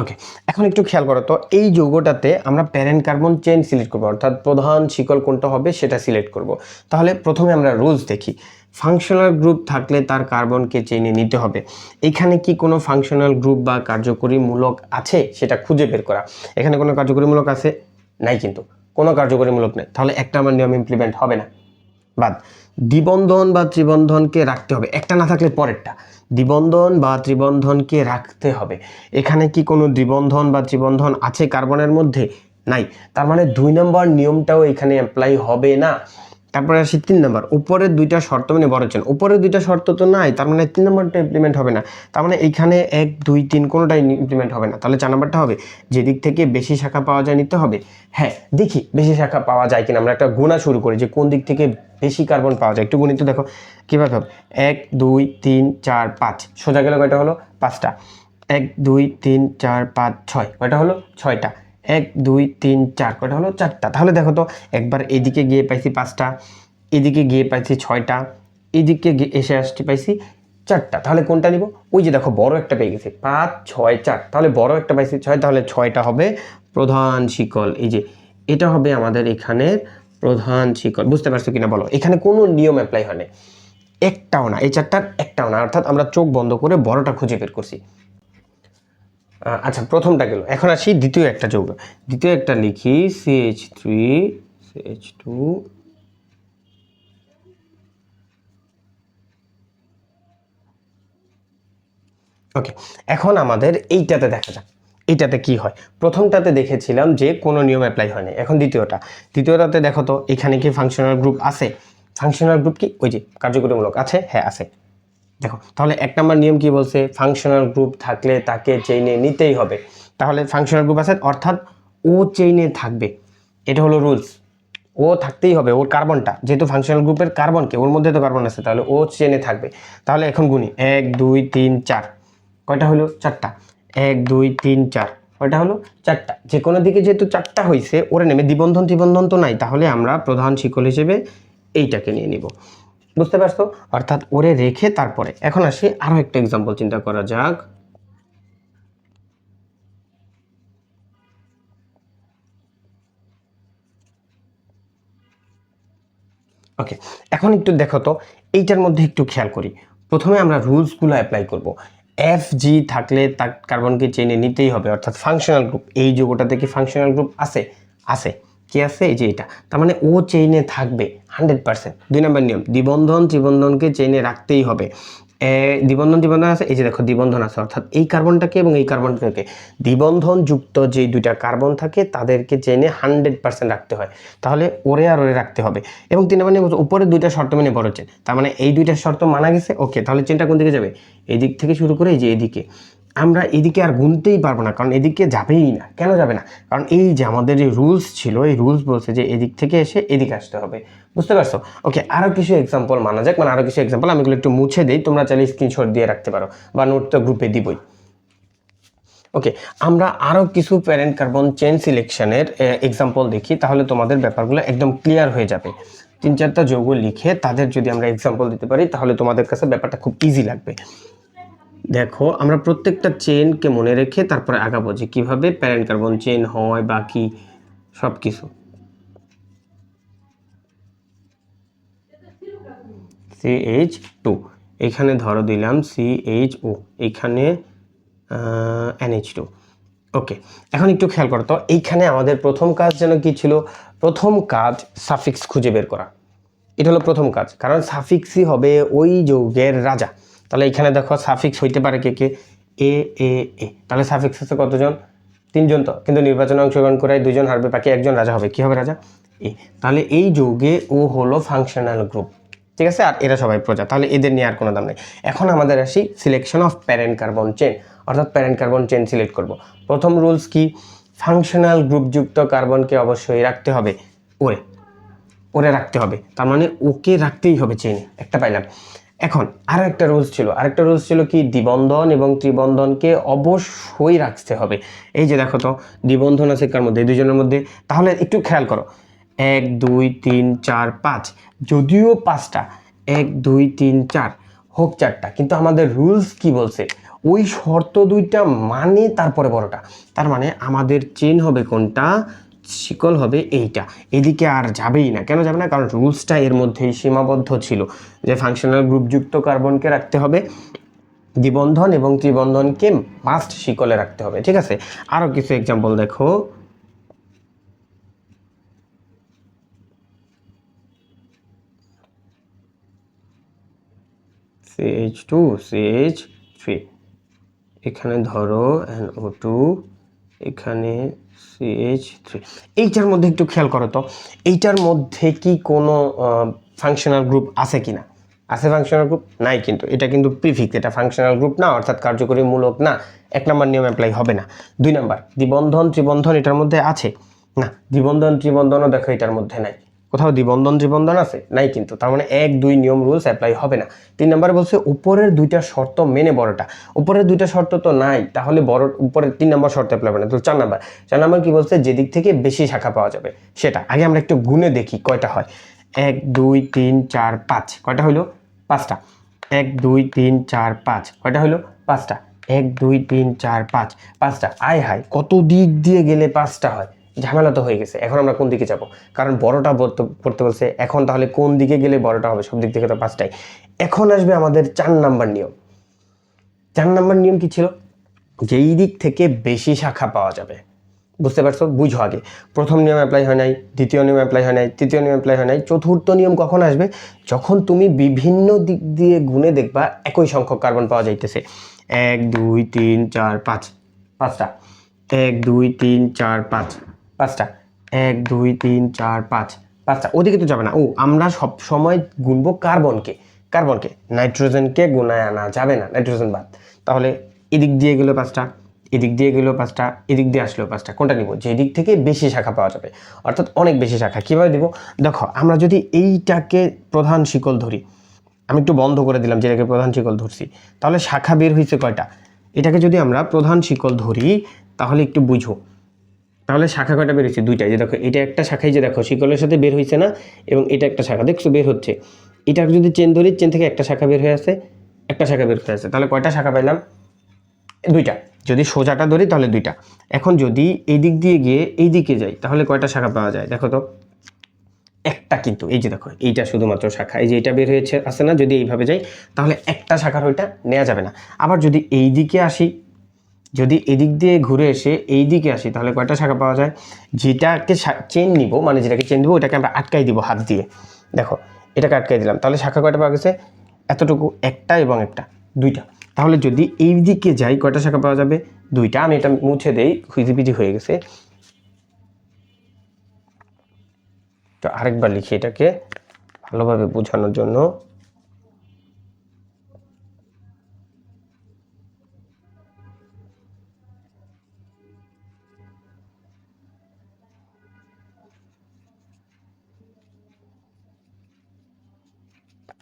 ওকে, এখন একটু খেয়াল করো তো, এই যৌগটাতে আমরা প্যারেন্ট কার্বন চেইন সিলেক্ট করবো, অর্থাৎ প্রধান শিকল কোনটা হবে সেটা সিলেক্ট করব। তাহলে প্রথমে আমরা রুলস দেখি। ফাংশনাল গ্রুপ থাকলে তার কার্বনকে চেইনে নিতে হবে। এখানে কি কোনো ফাংশনাল গ্রুপ বা কার্যকরীমূলক আছে সেটা খুঁজে বের করা। এখানে কোনো কার্যকরীমূলক আছে নাই, কিন্তু কোনো কার্যকরীমূলক নেই, তাহলে 1 নম্বর নিয়ম ইমপ্লিমেন্ট হবে না, বাদ। দ্বিবন্ধন বা ত্রিবন্ধনকে রাখতে হবে, একটা না থাকলে পরেরটা, দ্বিবন্ধন বা ত্রিবন্ধনকে রাখতে হবে। এখানে কি কোনো দ্বিবন্ধন বা ত্রিবন্ধন আছে কার্বনের মধ্যে, নাই, তার মানে 2 নম্বর নিয়মটাও এখানে অ্যাপ্লাই হবে না। তারপরে আসি 3 নম্বর, উপরের 2টা শর্ত মেনে বড় চেন, উপরের 2টা শর্ত তো নাই, তার মানে 3 নম্বরটা ইমপ্লিমেন্ট হবে না। তার মানে এইখানে 1 2 3 কোনোটাই ইমপ্লিমেন্ট হবে না। তাহলে 4 নম্বরটা হবে যেদিক থেকে বেশি শাখা পাওয়া যায় নিতে হবে। হ্যাঁ, দেখি বেশি শাখা পাওয়া যায় কিনা, আমরা একটা গোনা শুরু করি যে কোন দিক থেকে বেশি কার্বন পাওয়া যায়। একটু গণিত দেখো কীভাবে হবে, 1 2 3 4 5, সোজা গেলে কয়টা হলো, 5টা। 1 2 3 4 5 6, কয়টা হলো, 6টা। 1 2 3 4, কয়টা হলো, 4টা। তাহলে দেখো তো, একবার এদিকে গিয়ে পাইছি 5টা, এদিকে গিয়ে পাইছি 6টা, এদিকে এসে আসতে পাইছি 4টা, তাহলে কোনটা নিব? ওই যে দেখো বড় একটা পেয়ে গেছি, 5 6 4, তাহলে বড় একটা পাইছি 6, তাহলে 6টা হবে প্রধান শিকল। এই যে এটা হবে আমাদের এখানে প্রধান শিকল। বুঝতে পারছো কিনা বলো? এখানে কোনো নিয়ম অ্যাপ্লাই হয় না, একটাও না, এই 4টার একটাও না, অর্থাৎ আমরা চোখ বন্ধ করে বড়টা খুঁজে বের করছি। আচ্ছা, প্রথমটা গেল। এখন আসি দ্বিতীয় একটা যৌগ। দ্বিতীয় একটা লিখি CH3 CH2। ওকে, এখন আমাদের এইটাতে দেখা যাক এইটাতে কি হয়। প্রথমটাতে দেখেছিলাম যে কোনো নিয়ম অ্যাপ্লাই হয়নি, এখন দ্বিতীয়টাতে দেখো তো এখানে কি ফাংশনাল গ্রুপ আছে? ফাংশনাল গ্রুপ কি? ওই যে কার্যকরীমূলক আছে, হ্যাঁ আছে। দেখো তাহলে 1 নম্বর নিয়ম কি বলছে? ফাংশনাল গ্রুপ থাকলে তাকে চেইনে নিতেই হবে। তাহলে ফাংশনাল গ্রুপ আছে অর্থাৎ ও চেইনে থাকবে, এটা হলো রুলস। ও থাকতেই হবে, ওর কার্বনটা যেহেতু ফাংশনাল গ্রুপের কার্বনকে, ওর মধ্যে তো কার্বন আছে, তাহলে ও চেইনে থাকবে। তাহলে এখন গুনি 1 2 3 4, কয়টা হলো? 4টা। 1 2 3 4, কয়টা হলো? 4টা। যে কোনো দিকে যেহেতু 4টা হয়েছে, ওরে নেমে দ্বিবন্ধন ত্রিবন্ধন তো নাই, তাহলে আমরা প্রধান শিকল হিসেবে এইটাকে নিয়ে নিব। বুঝতে পারছো? অর্থাৎ ওরে রেখে তারপরে এখন আসি আরো একটা এক্সাম্পল চিন্তা করা যাক। ওকে, এখন একটু দেখো তো এইটার মধ্যে একটু খেয়াল করি। প্রথমে আমরা রুলসগুলো অ্যাপ্লাই করব। FG থাকলে তার কার্বনকে চেইনে নিতেই হবে, অর্থাৎ ফাংশনাল গ্রুপ। এই যৌগটাতে কি ফাংশনাল গ্রুপ আছে? আছে। কি আছে? এই যে এটা, তার মানে ও চেইনে থাকবে 100%। 2 নম্বর নিয়ম, দ্বিবন্ধন ত্রিবন্ধনকে চেইনে রাখতেই হবে। দ্বিবন্ধন ত্রিবন্ধন আছে, এই যে দেখো দ্বিবন্ধন আছে, অর্থাৎ এই কার্বনটাকে এবং এই কার্বনটাকে, দ্বিবন্ধন যুক্ত যে দুইটা কার্বন থাকে তাদেরকে চেইনে 100% রাখতে হয়। তাহলে ওরে আর ওরে রাখতে হবে। এবং 3 নম্বর নিয়ম উপরে দুইটা শর্ত মেনে বড় চেন, তার মানে এই দুইটা শর্ত মানা গেছে। ওকে, তাহলে চেনটা কোন দিকে যাবে? এই দিক থেকে শুরু করে এই যে এদিকে। আমরা এদিকে আর গুনতেই পারবো না, কারণ এদিকে যাবেই না। কেন যাবে না? কারণ এই যে আমাদের যে রুলস ছিল, এই রুলস বলছে যে এদিক থেকে এসে এদিকে আসতে হবে। বুঝতে পারছো? ওকে, আরো কিছু এক্সাম্পল মানা যাক, মানে আরো কিছু এক্সাম্পল আমি এগুলো একটু মুছে দেই, তোমরা চাইলে স্ক্রিনশট দিয়ে রাখতে পারো বা নোট তো গ্রুপে দিবই। ওকে, আমরা আরো কিছু প্যারেন্ট কার্বন চেন সিলেকশনের এক্সাম্পল দেখি, তাহলে তোমাদের ব্যাপারগুলো একদম ক্লিয়ার হয়ে যাবে। 3-4টা যৌগ লিখে তাদের যদি আমরা এক্সাম্পল দিতে পারি, তাহলে তোমাদের কাছে ব্যাপারটা খুব ইজি লাগবে। দেখো আমরা প্রত্যেকটা চেনকে মনে রেখে তারপরে আগাবো যে কিভাবে প্যারেন্ট কার্বন চেন হয় বা কি সব কিছু। CH2, এখানে ধরো দিলাম CHO, এখানে NH2। ওকে, এখন একটু খেয়াল করো তো, এইখানে আমাদের প্রথম কাজ যেন কি ছিল? প্রথম কাজ সাফিক্স খুঁজে বের করা। এটা হলো প্রথম কাজ, কারণ সাফিক্সই হবে ওই যৌগের রাজা। তাহলে এখানে দেখো সাফিক্স হইতে পারে কে কে? এ এ এ। তাহলে সাফিক্স আছে কতজন? 3জন। তো কিন্তু নির্বাচনে অংশগ্রহণ করে 2জন হারবে, বাকি 1জন রাজা হবে। কি হবে রাজা? এ। তাহলে এই যৌগে ও হলো ফাংশনাল গ্রুপ, ঠিক আছে? আর এরা সবাই প্রজা, তাহলে এদের নিয়ে আর কোনো দাম নেই। এখন আমাদের আসি selection of parent carbon chain, অর্থাৎ প্যারেন্ট কার্বন চেন সিলেক্ট করব। প্রথম রুলস কি? ফাংশনাল গ্রুপযুক্ত কার্বনকে অবশ্যই রাখতে হবে ওরে, ওরে রাখতে হবে, তার মানে ওকে রাখতেই হবে চেইনে। একটা পাইলাম। এখন আরেকটা রুলস ছিল কি? দ্বিবন্ধন এবং ত্রিবন্ধনকে অবশ্যই রাখতে হবে। এই যে দেখো তো দ্বিবন্ধন আছে কার মধ্যে? 2জনের মধ্যে। তাহলে একটু খেয়াল করো, 1 2 3 4 5, যদিও 5টা, 1 2 3 4 হোক 4টা, কিন্তু আমাদের রুলস কি বলছে? ওই শর্ত 2টা মানে তারপরে বড়টা। তার মানে আমাদের চেন হবে কোনটা? শিকল হবে এইটা, এদিকে আর যাবেই না। কেন যাবে না? কারণ রুলসটা এর মধ্যেই সীমাবদ্ধ ছিল যে ফাংশনাল গ্রুপযুক্ত কার্বনকে রাখতে হবে, দ্বিবন্ধন এবং ত্রিবন্ধনকে মাস্ট শিকলে রাখতে হবে। ঠিক আছে, আরো কিছু এক্সাম্পল দেখো। CH2 CH3, এখানে ধরো NO2, এখানে CH3। এইটার মধ্যে একটু খেয়াল করো তো, এইটার মধ্যে কি কোনো ফাংশনাল গ্রুপ আছে কিনা? আছে ফাংশনাল গ্রুপ? নাই, কিন্তু এটা কিন্তু প্রিফিক্স, এটা ফাংশনাল গ্রুপ না, অর্থাৎ কার্যকরী মূলক না। 1 নম্বর নিয়ম অ্যাপ্লাই হবে না। 2 নম্বর, দ্বিবন্ধন ত্রিবন্ধন এটার মধ্যে আছে না? দ্বিবন্ধন ত্রিবন্ধনও দেখো এটার মধ্যে নাই। কোথাও দ্বিবন্ধন ত্রিবন্ধন আছে? নাই, কিন্তু তার মানে 1 2 নিয়ম রুলস অ্যাপ্লাই হবে না। 3 নম্বরে বলছে উপরের 2টা শর্ত মেনে বড়টা। উপরের 2টা শর্ত তো নাই, তাহলে বড় উপরের 3 নম্বর শর্ত অ্যাপ্লাই হবে না। তো 4 নম্বর কি বলছে? যেদিক থেকে বেশি শাখা পাওয়া যাবে সেটা। আগে আমরা একটু গুনে দেখি কয়টা হয়। 1 2 3 4 5, কয়টা হইলো? 5টা। 1 2 3 4 5 কয়টা হলো 5টা 1 2 3 4 5 5টা আয় হায় কত দিক দিয়ে গেলে 5টা হয় ঝামেলা তো হয়ে গেছে এখন আমরা কোন দিকে যাব কারণ বড়টা পড়তে বলছে এখন তাহলে কোন দিকে গেলে বড়টা হবে সব দিক থেকে তো 5টাই এখন আসবে আমাদের 4 নাম্বার নিয়ম 4 নাম্বার নিয়ম কি ছিল যেই দিক থেকে বেশি শাখা পাওয়া যাবে বুঝতে পারছো বুঝো আগে প্রথম নিয়ম অ্যাপ্লাই হয় নাই দ্বিতীয় নিয়ম অ্যাপ্লাই হয় নাই তৃতীয় নিয়ম অ্যাপ্লাই হয় নাই চতুর্থ নিয়ম কখন আসবে যখন তুমি বিভিন্ন দিক দিয়ে গুণে দেখবা একই সংখ্যক কার্বন পাওয়া যাইতেছে 1 2 3 4 5 5টা 1 2 3 4 5 5টা 1 2 3 4 5 5টা ওদিকে তো যাবে না আমরা সব সময় গুনবো কার্বনকে নাইট্রোজেনকে গুণায় আনা যাবে না নাইট্রোজেন বাদ তাহলে এদিক দিয়ে গেল 5টা এদিক দিয়ে গেল 5টা এদিক দিয়ে আসলেও 5টা কোনটা নিব যে দিক থেকে বেশি শাখা পাওয়া যাবে অর্থাৎ অনেক বেশি শাখা কিভাবে দিব দেখো আমরা যদি এইটাকে প্রধান শিকল ধরি আমি একটু বন্ধ করে দিলাম যেটাকে প্রধান শিকল ধরছি তাহলে শাখা বের হয়েছে কয়টা এটাকে যদি আমরা প্রধান শিকল ধরি তাহলে একটু বুঝো তাহলে শাখা কয়টা বের হয়েছে দুইটা যে দেখো এটা একটা শাখাই যে দেখো শিকলের সাথে বের হয়েছে না এবং এটা একটা শাখা দেখছো বের হচ্ছে এটা যদি চেন ধরি চেন থেকে একটা শাখা বের হয়ে আছে একটা শাখা বের হয়ে আছে তাহলে কয়টা শাখা পাইলাম দুইটা যদি সোজাটা ধরি তাহলে দুইটা এখন যদি এই দিক দিয়ে গিয়ে এই দিকে যাই তাহলে কয়টা শাখা পাওয়া যায় দেখো তো একটা কিন্তু এই যে দেখো এইটা শুধুমাত্র শাখা এই যে এটা বের হয়েছে আছে না যদি এইভাবে যাই তাহলে একটা শাখার ওইটা নেওয়া যাবে না আবার যদি এই দিকে আসি যদি এদিক দিয়ে ঘুরে এসে এই দিকে আসি তাহলে কয়টা শাখা পাওয়া যায় যেটাকে চেন নিব মানে যেটাকে চেন দিব ওটাকে আমরা আটকাই দিব হাত দিয়ে দেখো এটাকে আটকাই দিলাম তাহলে শাখা কয়টা পাওয়া গেছে এতটুকু একটা এবং একটা দুইটা তাহলে যদি এই দিকে যাই কয়টা শাখা পাওয়া যাবে দুইটা আমি এটা মুছে দেই খুঁজিপিজি হয়ে গেছে তো আরেকবার লিখি এটাকে ভালোভাবে বোঝানোর জন্য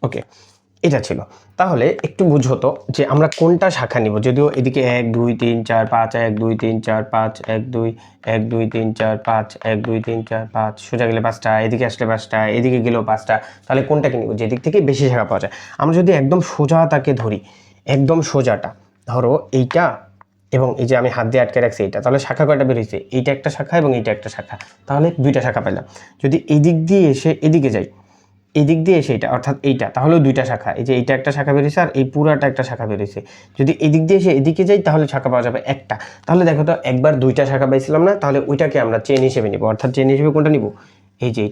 ওকে এটা ছিল তাহলে একটু বুঝো তো যে আমরা কোনটা শাখা নিব যদিও এদিকে 1 2 3 4 5 1 2 3 4 5 1 2 1 2 3 4 5 1 2 3 4 5 সোজা গেলে 5টা এদিকে আসলে 5টা এদিকে গেলেও 5টা তাহলে কোনটাকে নিব যেদিক থেকে বেশি শাখা পাওয়া যায় আমরা যদি একদম সোজাটাকে ধরি একদম সোজাটা ধরো এইটা এবং এই যে আমি হাত দিয়ে আটকে রাখছি এটা তাহলে শাখা কয়টা বের হয়েছে এইটা একটা শাখা এবং এইটা একটা শাখা তাহলে দুইটা শাখা পেলাম যদি এই দিক দিয়ে এসে এদিকে যাই এই দিক দিয়ে এসে এটা অর্থাৎ এইটা তাহলেও দুইটা শাখা এই যে এইটা একটা শাখা বেরিয়েছে আর এই পুরাটা একটা শাখা বেরিয়েছে যদি এই দিক দিয়ে এসে এদিকে যাই তাহলে শাখা পাওয়া যাবে একটা তাহলে দেখো তো একবার দুইটা শাখা পাইছিলাম না তাহলে ওইটাকে আমরা চেন হিসেবে নিব অর্থাৎ চেন হিসেবে কোনটা নিব এই যে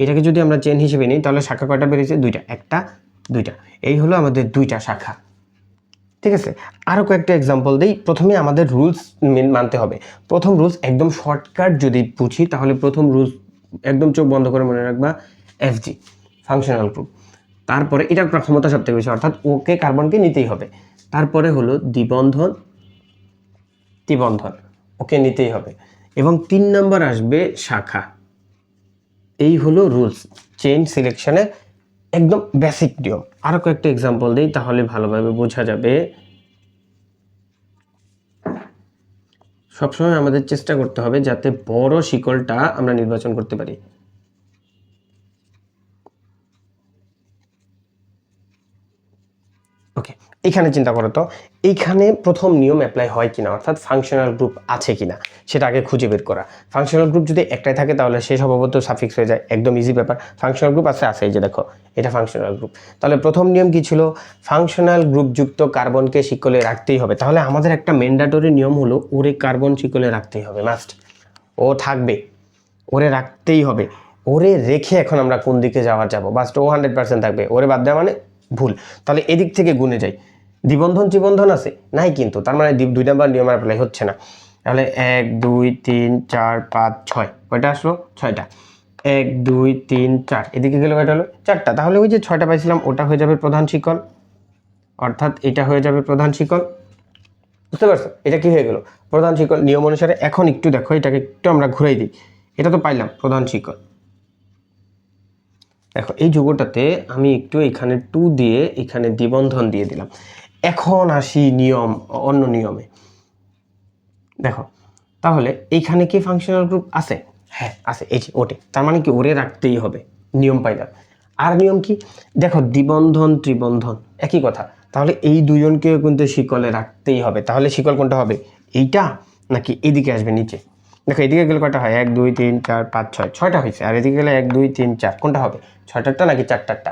এটাকে যদি আমরা চেন হিসেবে নিই তাহলে শাখা কয়টা বেরিয়েছে দুইটা একটা দুইটা এই হলো আমাদের দুইটা শাখা ঠিক আছে আরও কয়েকটা এক্সাম্পল দিই প্রথমে আমাদের রুলস মানতে হবে প্রথম রুলস একদম শর্টকাট যদি বুঝি তাহলে প্রথম রুলস একদম চোখ বন্ধ করে মনে রাখবা এফজি ফাংশনাল গ্রুপ তারপরে এটার ক্ষমতা সবথেকে বেশি অর্থাৎ ওকে কার্বনকে নিতেই হবে তারপরে হলো দ্বিবন্ধন ওকে নিতেই হবে এবং 3 নম্বর আসবে শাখা এই হলো রুলস চেইন সিলেকশনের একদম বেসিক নিয়ম আরও কয়েকটা এক্সাম্পল দিই তাহলে ভালোভাবে বোঝা যাবে সবসময় আমাদের চেষ্টা করতে হবে যাতে বড় শিকলটা আমরা নির্বাচন করতে পারি ওকে এখানে চিন্তা করো তো এইখানে প্রথম নিয়ম অ্যাপ্লাই হয় কিনা অর্থাৎ ফাংশনাল গ্রুপ আছে কিনা সেটা আগে খুঁজে বের করা ফাংশনাল গ্রুপ যদি একটাই থাকে তাহলে সে স্বভাবত সাফিক্স হয়ে যায় একদম ইজি ব্যাপার ফাংশনাল গ্রুপ আছে এই যে দেখো এটা ফাংশনাল গ্রুপ তাহলে প্রথম নিয়ম কি ছিল ফাংশনাল গ্রুপযুক্ত কার্বনকে শিকলে রাখতেই হবে তাহলে আমাদের একটা ম্যান্ডেটরি নিয়ম হলো ওরে কার্বন শিকলে রাখতেই হবে মাস্ট ও থাকবে ওরে রাখতেই হবে ওরে রেখে এখন আমরা কোন দিকে যাব বাস ও 100% থাকবে ওরে বাদ দেওয়া মানে ভুল তাহলে এদিক থেকে গুনে যাই দ্বিবন্ধন আছে নাই কিন্তু তার মানে 2 নাম্বার নিয়ম অ্যাপ্লাই হচ্ছে না তাহলে 1 2 3 4 5 6 কয়টা আসলো 6টা 1 2 3 4 এদিকে গেলে কয়টা হলো 4টা তাহলে ওই যে 6টা পাইছিলাম ওটা হয়ে যাবে প্রধান শিকল অর্থাৎ এটা হয়ে যাবে প্রধান শিকল বুঝতে পারছো এটা কি হয়ে গেল প্রধান শিকল নিয়ম অনুসারে এখন একটু দেখো এটাকে একটু আমরা ঘুরাই দিই এটা তো পাইলাম প্রধান শিকল দেখো এই যুগটাতে আমি একটু এখানে 2 দিয়ে এখানে দ্বিবন্ধন দিয়ে দিলাম এখন আসি অন্য নিয়মে দেখো তাহলে এইখানে কি ফাংশনাল গ্রুপ আছে হ্যাঁ আছে এই যে ওটে তার মানে কি ওরে রাখতেই হবে নিয়ম পাইলাম আর নিয়ম কি, দেখো দ্বিবন্ধন ত্রিবন্ধন একই কথা, তাহলে এই দুজনকে কিন্তু শিকলে রাখতেই হবে। তাহলে শিকল কোনটা হবে, এইটা নাকি এদিকে আসবে নিচে? দেখো এদিকে গেলে কয়টা হয়, 1 2 3 4 5 6, 6টা হয়েছে। আর এদিকে গেলে 1 2 3 4, কোনটা হবে, 6টারটা নাকি 4টারটা?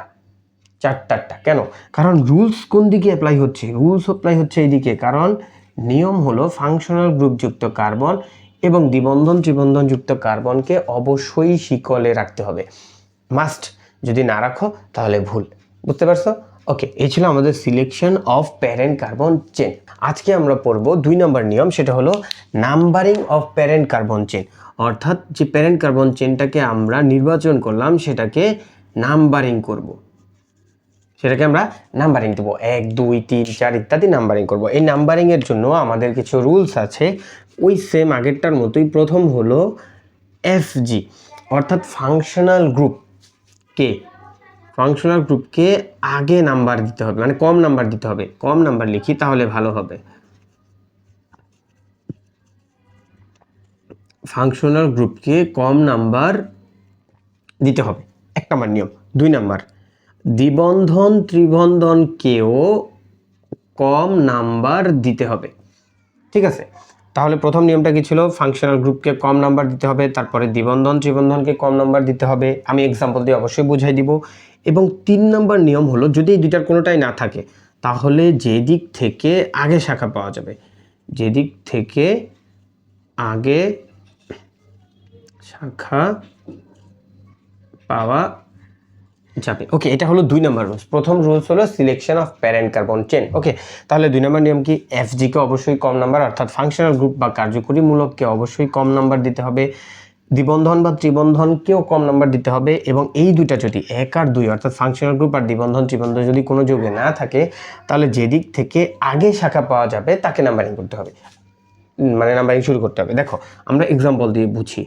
4টারটা। কেন? কারণ রুলস কোন দিকে অ্যাপ্লাই হচ্ছে, রুলস অ্যাপ্লাই হচ্ছে এইদিকে। কারণ নিয়ম হলো ফাংশনাল গ্রুপযুক্ত কার্বন এবং দ্বিবন্ধন ত্রিবন্ধন যুক্ত কার্বনকে অবশ্যই শিকলে রাখতে হবে, মাস্ট। যদি না রাখো তাহলে ভুল। বুঝতে পারছো? ওকে, এই ছিল আমাদের selection of parent carbon chain. আজকে আমরা পড়ব 2 নম্বর নিয়ম, সেটা হলো numbering of parent carbon chain. অর্থাৎ যে প্যারেন্ট কার্বন চেনটাকে আমরা নির্বাচন করলাম সেটাকে নাম্বারিং করব, সেটাকে আমরা নাম্বারিং দেবো, 1 2 3 4 ইত্যাদি নাম্বারিং করব। এই নাম্বারিং এর জন্য আমাদের কিছু রুলস আছে, ওই সেম আগেরটার মতোই। প্রথম হলো এফজি, অর্থাৎ ফাংশনাল গ্রুপ কে, ফাংশনাল গ্রুপকে আগে নাম্বার দিতে হবে, মানে কম নাম্বার দিতে হবে। কম নাম্বার লিখি তাহলে ভালো হবে। ফাংশনাল গ্রুপকে কম নাম্বার দিতে হবে, 1 নম্বর নিয়ম। 2 নম্বর, দ্বিবন্ধন ত্রিবন্ধনকেও কম নাম্বার দিতে হবে। ঠিক আছে, তাহলে প্রথম নিয়মটা কি ছিল, ফাংশনাল গ্রুপকে কম নাম্বার দিতে হবে, তারপরে দ্বিবন্ধন ত্রিবন্ধনকে কম নাম্বার দিতে হবে। আমি এক্সাম্পল দিয়ে অবশ্যই বুঝাই দিব। এবং 3 নম্বর নিয়ম হলো, যদি এই দুইটার কোনোটাই না থাকে তাহলে যে দিক থেকে আগে শাখা পাওয়া যাবে, যে দিক থেকে আগে শাখা পাওয়া যাবে। ওকে, এটা হলো 2 নম্বর রুলস। প্রথম রুলস হলো selection of parent carbon chain. Okay, তাহলে 2 নম্বর নিয়ম কি, এফজি কে অবশ্যই কম নাম্বার, অর্থাৎ ফাংশনাল গ্রুপ বা কার্যকরী মূলককে অবশ্যই কম নাম্বার দিতে হবে, দ্বিবন্ধন বা ত্রিবন্ধনকেও কম নাম্বার দিতে হবে। এবং এই দুইটা যদি 1 আর 2, অর্থাৎ ফাংশনাল গ্রুপ আর দ্বিবন্ধন ত্রিবন্ধন যদি কোনো যোগে না থাকে তাহলে যে দিক থেকে আগে শাখা পাওয়া যাবে তাকে নাম্বারিং করতে হবে, মানে নাম্বারিং শুরু করতে হবে। দেখো আমরা এক্সাম্পল দিয়ে বুঝি।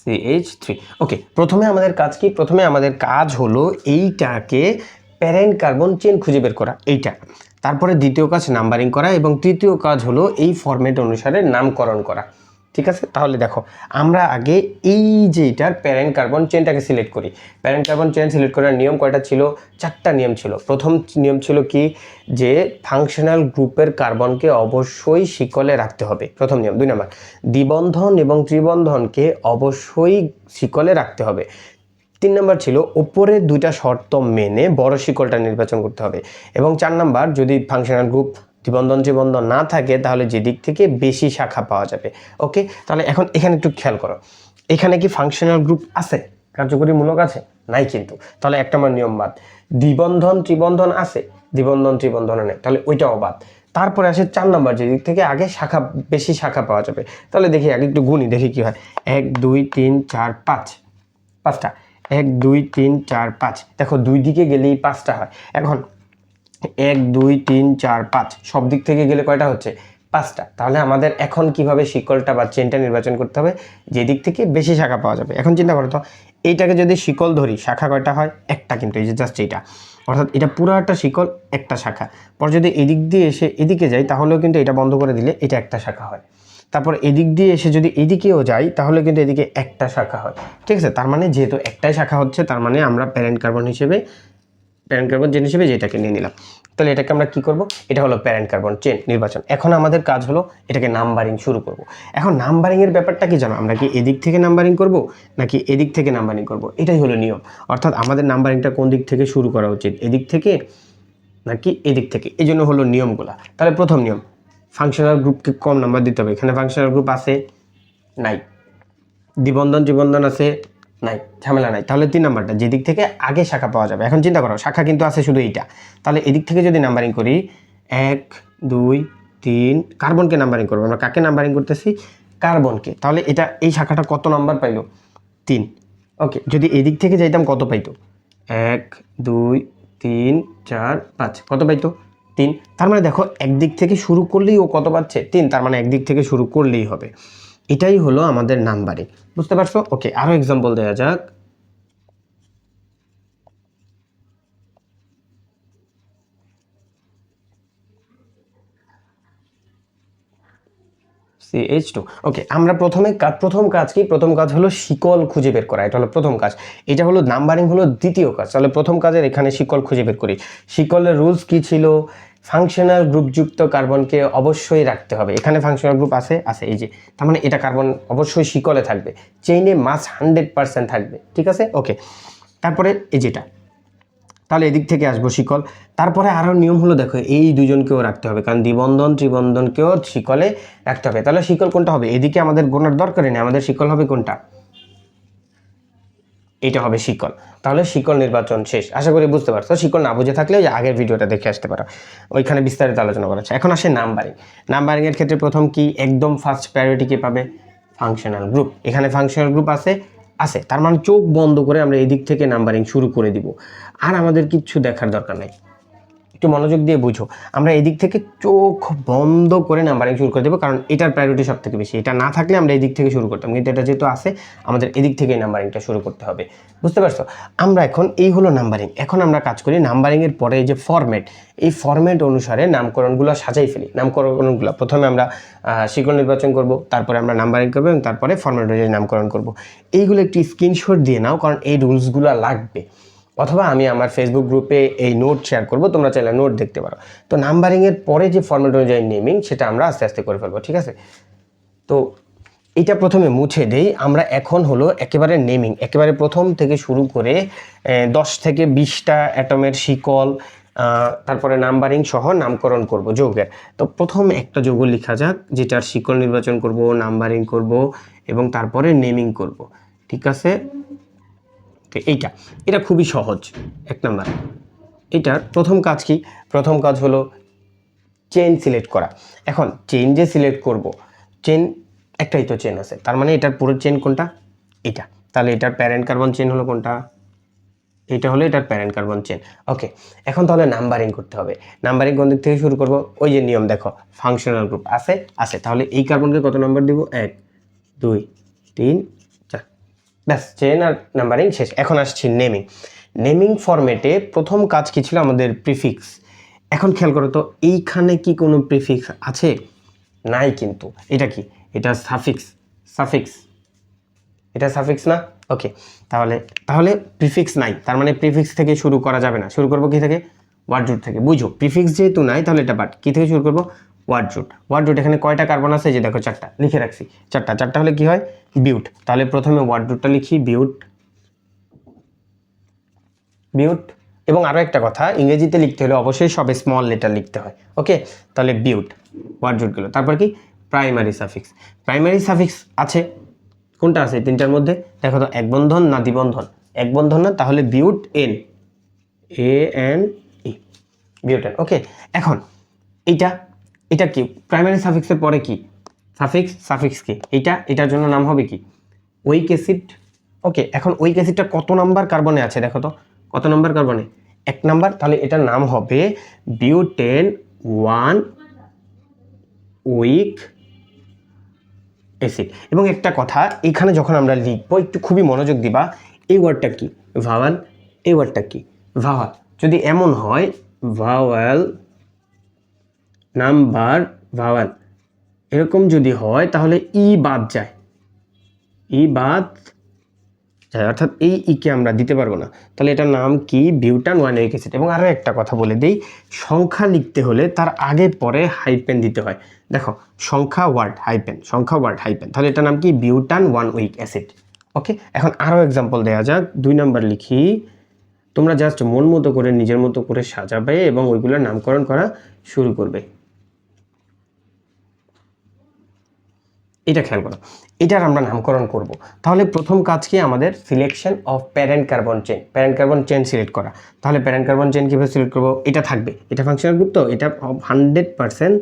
CH3। ওকে, প্রথমে আমাদের কাজ কি, প্রথমে আমাদের কাজ হলো এইটাকে প্যারেন্ট কার্বন চেন খুঁজে বের করা, এইটা। তারপরে দ্বিতীয় কাজ নাম্বারিং করা, এবং তৃতীয় কাজ হলো এই ফরম্যাট অনুসারে নামকরণ করা। ঠিক আছে, তাহলে দেখো আমরা আগে এই যে এটার প্যারেন্ট কার্বন চেনটাকে সিলেক্ট করি। প্যারেন্ট কার্বন চেন সিলেক্ট করার নিয়ম কয়টা ছিল, 4টা নিয়ম ছিল। প্রথম নিয়ম ছিল কি, যে ফাংশনাল গ্রুপের কার্বনকে অবশ্যই শিকলে রাখতে হবে, প্রথম নিয়ম। 2 নম্বর, দ্বিবন্ধন এবং ত্রিবন্ধনকে অবশ্যই শিকলে রাখতে হবে। 3 নম্বর ছিল ওপরের 2টা শর্ত মেনে বড় শিকলটা নির্বাচন করতে হবে। এবং 4 নম্বর, যদি ফাংশনাল গ্রুপ দ্বিবন্ধন ত্রিবন্ধন না থাকে তাহলে যে দিক থেকে বেশি শাখা পাওয়া যাবে। ওকে, তাহলে এখন এখানে একটু খেয়াল করো, এখানে কি ফাংশনাল গ্রুপ আছে, কার্যকরী মূলক আছে? নাই কিন্তু, তাহলে 1 নম্বর নিয়ম বাদ। দ্বিবন্ধন ত্রিবন্ধন আছে, দ্বিবন্ধন ত্রিবন্ধন নেই, তাহলে ওইটাও বাদ। তারপরে আসে 4 নম্বর, যে দিক থেকে আগে শাখা, বেশি শাখা পাওয়া যাবে। তাহলে দেখি আগে একটু গুণি, দেখি কি হয়। 1 2 3 4 5, 5টা। 1 2 3 4 5, দেখো দুই দিকে গেলেই 5টা হয়। এখন 1 2 3 4 5 সব দিক থেকে গেলে কয়টা হচ্ছে, 5টা। তাহলে আমাদের এখন কিভাবে শিকলটা বা চেনটা নির্বাচন করতে হবে, যে দিক থেকে বেশি শাখা পাওয়া যাবে। এখন চিন্তা করো তো, এইটাকে যদি শিকল ধরি, শাখা কয়টা হয়, একটা, কিন্তু এই যে জাস্ট এইটা, অর্থাৎ এটা পুরো একটা শিকল, একটা শাখা। পর যদি এদিক দিয়ে এসে এদিকে যাই তাহলেও কিন্তু এটা বন্ধ করে দিলে এটা একটা শাখা হয়। তারপর এদিক দিয়ে এসে যদি এদিকেও যাই তাহলে কিন্তু এদিকে একটা শাখা হয়। ঠিক আছে, তার মানে যেহেতু একটাই শাখা হচ্ছে, তার মানে আমরা প্যারেন্ট কার্বন হিসেবে, প্যারেন্ট কার্বন চেন হিসেবে যেটাকে নিয়ে নিলাম। তাহলে এটাকে আমরা কি করব, এটা হলো প্যারেন্ট কার্বন চেন নির্বাচন। এখন আমাদের কাজ হলো এটাকে নাম্বারিং শুরু করব। এখন নাম্বারিং এর ব্যাপারটা কি জানো, আমরা কি এদিক থেকে নাম্বারিং করব নাকি এদিক থেকে নাম্বারিং করব, এটাই হলো নিয়ম। অর্থাৎ আমাদের নাম্বারিংটা কোন দিক থেকে শুরু করা উচিত, এদিক থেকে নাকি এদিক থেকে, এই জন্য হলো নিয়মগুলা। তাহলে প্রথম নিয়ম, ফাংশনাল গ্রুপকে কম নাম্বার দিতে হবে। এখানে ফাংশনাল গ্রুপ আছে, নাই। দ্বিবন্ধন ত্রিবন্ধন আছে, নাই, ঝামেলা নাই। তাহলে 3 নাম্বারটা, যেদিক থেকে আগে শাখা পাওয়া যাবে। এখন চিন্তা করো, শাখা কিন্তু আছে শুধু এইটা, তাহলে এদিক থেকে যদি নাম্বারিং করি 1 2 3, কার্বনকে নাম্বারিং করবো আমরা। কাকে নাম্বারিং করতেছি, কার্বনকে। তাহলে এটা এই শাখাটা কত নাম্বার পাইলো, 3। ওকে, যদি এদিক থেকে যাইতাম কত পাইতো, 1 2 3 4 5, কত পাইতো, 3। তার মানে দেখো একদিক থেকে শুরু করলেই ও কত পাচ্ছে, 3, তার মানে একদিক থেকে শুরু করলেই হবে। এটাই হলো আমাদের নাম্বারিং। বুঝতে পারছো? ওকে, আরো এক্সাম্পল দেওয়া যাক। CH2। ওকে, আমরা প্রথম কাজ কি? প্রথম কাজ হলো শিকল খুঁজে বের করা, এটা হলো প্রথম কাজ। এটা হলো নাম্বারিং হলো দ্বিতীয় কাজ। তাহলে প্রথম কাজের এখানে শিকল খুঁজে বের করি। শিকলের রুলস কি ছিল? ফাংশনাল গ্রুপযুক্ত কার্বনকে অবশ্যই রাখতে হবে। এখানে ফাংশনাল গ্রুপ আছে, এই যে, তার মানে এটা কার্বন অবশ্যই শিকলে থাকবে, চেইনে মাস 100% থাকবে, ঠিক আছে? ওকে, তারপরে এই যেটা, তাহলে এদিক থেকে আসবো শিকল। তারপরে আরও নিয়ম হলো, দেখো এই দুজনকেও রাখতে হবে, কারণ দ্বিবন্ধন ত্রিবন্ধনকেও শিকলে রাখতে হবে। তাহলে শিকল কোনটা হবে? এদিকে আমাদের গোনার দরকারই নেই, আমাদের শিকল হবে কোনটা? এটা হবে শিকল। তাহলে শিকল নির্বাচন শেষ। আশা করি বুঝতে পারছো। শিকল না বুঝে থাকলে যে আগের ভিডিওটা দেখে আসতে পারো, ওইখানে বিস্তারিত আলোচনা করা আছে। এখন আসে নাম্বারিং। নাম্বারিংয়ের ক্ষেত্রে প্রথম কি? একদম ফার্স্ট প্রায়োরিটি কে পাবে? Functional group. এখানে ফাংশনাল গ্রুপ আছে, তার মানে চোখ বন্ধ করে আমরা এই দিক থেকে নাম্বারিং শুরু করে দিব, আর আমাদের কিচ্ছু দেখার দরকার নাই। একটু মনোযোগ দিয়ে বুঝো, আমরা এদিক থেকে চোখ বন্ধ করে নাম্বারিং শুরু করে দেবো, কারণ এটার প্রায়োরিটি সব থেকে বেশি। এটা না থাকলে আমরা এদিক থেকে শুরু করতাম, কিন্তু এটা যেহেতু আছে, আমাদের এদিক থেকে নাম্বারিংটা শুরু করতে হবে। বুঝতে পারছো? আমরা এখন এই হলো নাম্বারিং। এখন আমরা কাজ করি নাম্বারিংয়ের পরে এই যে ফরম্যাট, এই ফরম্যাট অনুসারে নামকরণগুলো সাজাই ফেলি। নামকরণগুলো প্রথমে আমরা শিকল নির্বাচন করব, তারপরে আমরা নাম্বারিং করবো, এবং তারপরে ফরম্যাট অনুযায়ী নামকরণ করব। এইগুলো একটি স্ক্রিনশট দিয়ে নাও, কারণ এই রুলসগুলো লাগবে। অথবা আমি আমার ফেসবুক গ্রুপে এই নোট শেয়ার করব, তোমরা চাইলে নোট দেখতে পারো। তো নাম্বারিংয়ের পরে যে ফরম্যাট অনুযায়ী নেমিং, সেটা আমরা আস্তে আস্তে করে ফেলবো, ঠিক আছে? তো এটা প্রথমে মুছে দেই। আমরা এখন হলো একেবারে নেমিং, একেবারে প্রথম থেকে শুরু করে 10 থেকে 20টা অ্যাটমের শিকল, তারপরে নাম্বারিং সহ নামকরণ করব যৌগের। তো প্রথম একটা যৌগ লেখা যাক, যেটার শিকল নির্বাচন করব, নাম্বারিং করব, এবং তারপরে নেমিং করব, ঠিক আছে? এটা খুবই সহজ। 1 নাম্বার, এটার প্রথম কাজ কি? প্রথম কাজ হলো চেইন সিলেক্ট করা। এখন চেইন যে সিলেক্ট করব, চেইন একটাই তো চেইন আছে, তার মানে এটার পুরো চেইন কোনটা? এটা। তাহলে এটার প্যারেন্ট কার্বন চেইন হলো কোনটা? এটা হলো এটার প্যারেন্ট কার্বন চেইন। ওকে, এখন তাহলে নাম্বারিং করতে হবে। নাম্বারিং কোন দিক থেকে শুরু করব? ওই যে নিয়ম, দেখো ফাংশনাল গ্রুপ আছে, তাহলে এই কার্বনকে কত নাম্বার দিব? 1 2 3 4। ব্যাস, চেইন আর নাম্বারিং শেষ। এখন আসছি নেমিং। নেমিং ফরম্যাটে প্রথম কাজ কি ছিল? আমাদের প্রিফিক্স। এখন খেয়াল করো তো, এইখানে কি কোনো প্রিফিক্স আছে? নাই, কিন্তু এটা কি? এটা সাফিক্স, এটা সাফিক্স না? ওকে, তাহলে প্রিফিক্স নাই, তার মানে প্রিফিক্স থেকে শুরু করা যাবে না। শুরু করব কি থেকে? ওয়ার্ড জুট থেকে। বুঝো, প্রিফিক্স যেহেতু নাই, তাহলে এটা বাট কি থেকে শুরু করব? ওয়ার্ড জুট। এখানে কয়টা কার্বন আছে? যে দেখো 4টা, লিখে রাখছি। 4টা হলে কি হয়? বিউট। তাহলে প্রথমে ওয়ার্ড জুটটা লিখি, বিউট। এবং আরও একটা কথা, ইংরেজিতে লিখতে হলে অবশ্যই সব স্মল লেটার লিখতে হয়। ওকে, তাহলে বিউট, ওয়ার্ড জুটগুলো। তারপর কি? প্রাইমারি সাফিক্স আছে। কোনটা আছে 3টার মধ্যে? দেখো তো, এক বন্ধন না দ্বিবন্ধন? এক বন্ধন না, তাহলে বিউট এন, ANE, বিউটেন। ওকে, এখন এটা কি? প্রাইমারি সাফিক্সের পরে কি? সাফিক্স কি? এটার জন্য নাম হবে কি? ওইক অ্যাসিড। ওকে, এখন ওইক অ্যাসিডটা কত নাম্বার কার্বনে আছে? দেখো তো, কত নাম্বার কার্বনে? 1 নাম্বার। তাহলে এটার নাম হবে বিউটেন 1 উইক অ্যাসিড। এবং একটা কথা, এখানে যখন আমরা লিখবো, একটু খুবই মনোযোগ দিবা। এই ওয়ার্ডটা কি? ভাওয়াল। এই ওয়ার্ডটা কি? ভাওয়াল। যদি এমন হয়, ভাওয়াল নাম্বার ভাওয়াল, এরকম যদি হয়, তাহলে বাদ যায়, অর্থাৎ এই কে আমরা দিতে পারবো না। তাহলে এটার নাম কি? বিউটান 1 উইক অ্যাসিড। এবং আরও একটা কথা বলে দিই, সংখ্যা লিখতে হলে তার আগে পরে হাইপেন দিতে হয়। দেখো, সংখ্যা ওয়ার্ড হাইপেন, তাহলে এটার নাম কি? বিউটান 1 উইক অ্যাসিড। ওকে, এখন আরও এক্সাম্পল দেওয়া যাক। 2 নাম্বার লিখি। তোমরা জাস্ট মন মতো করে, নিজের মতো করে সাজাবে এবং ওইগুলোর নামকরণ করা শুরু করবে। এটা খেয়াল করো, এটার আমরা নামকরণ করব। তাহলে প্রথম কাজ কি? আমাদের selection of parent carbon chain select করা। তাহলে প্যারেন্ট কার্বন চেইন কীভাবে সিলেক্ট করবো? এটা থাকবে, এটা ফাংশনাল গ্রুপ, তো এটা 100%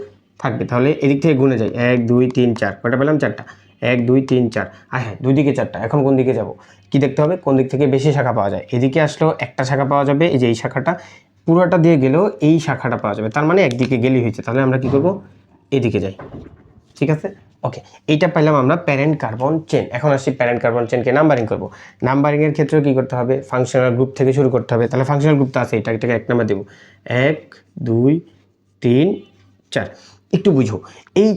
থাকবে। তাহলে এদিক থেকে গুনে যাই, 1 2 3 4, কয়টা পেলাম? 4টা। 1 2 3 4, হ্যাঁ, দুই দিকে 4টা। এখন কোন দিকে যাব? কি দেখতে হবে? কোন দিক থেকে বেশি শাখা পাওয়া যায়? এদিকে আসলেও একটা শাখা পাওয়া যাবে, এই যে এই শাখাটা। পুরোটা দিয়ে গেলেও এই শাখাটা পাওয়া যাবে, তার মানে একদিকে গেলেই হয়েছে। তাহলে আমরা কি করব? এদিকে যাই, ঠিক আছে? ওকে, এইটা পাইলাম আমরা প্যারেন্ট কার্বন চেইন। এখন আসি প্যারেন্ট কার্বন চেইনকে নাম্বারিং করব। নাম্বারিংয়ের ক্ষেত্রেও কী করতে হবে? ফাংশনাল গ্রুপ থেকে শুরু করতে হবে। তাহলে ফাংশনাল গ্রুপ তো আছে, এটাকে 1 নাম্বার দেবো। 1 2 3 4। একটু বুঝো, এই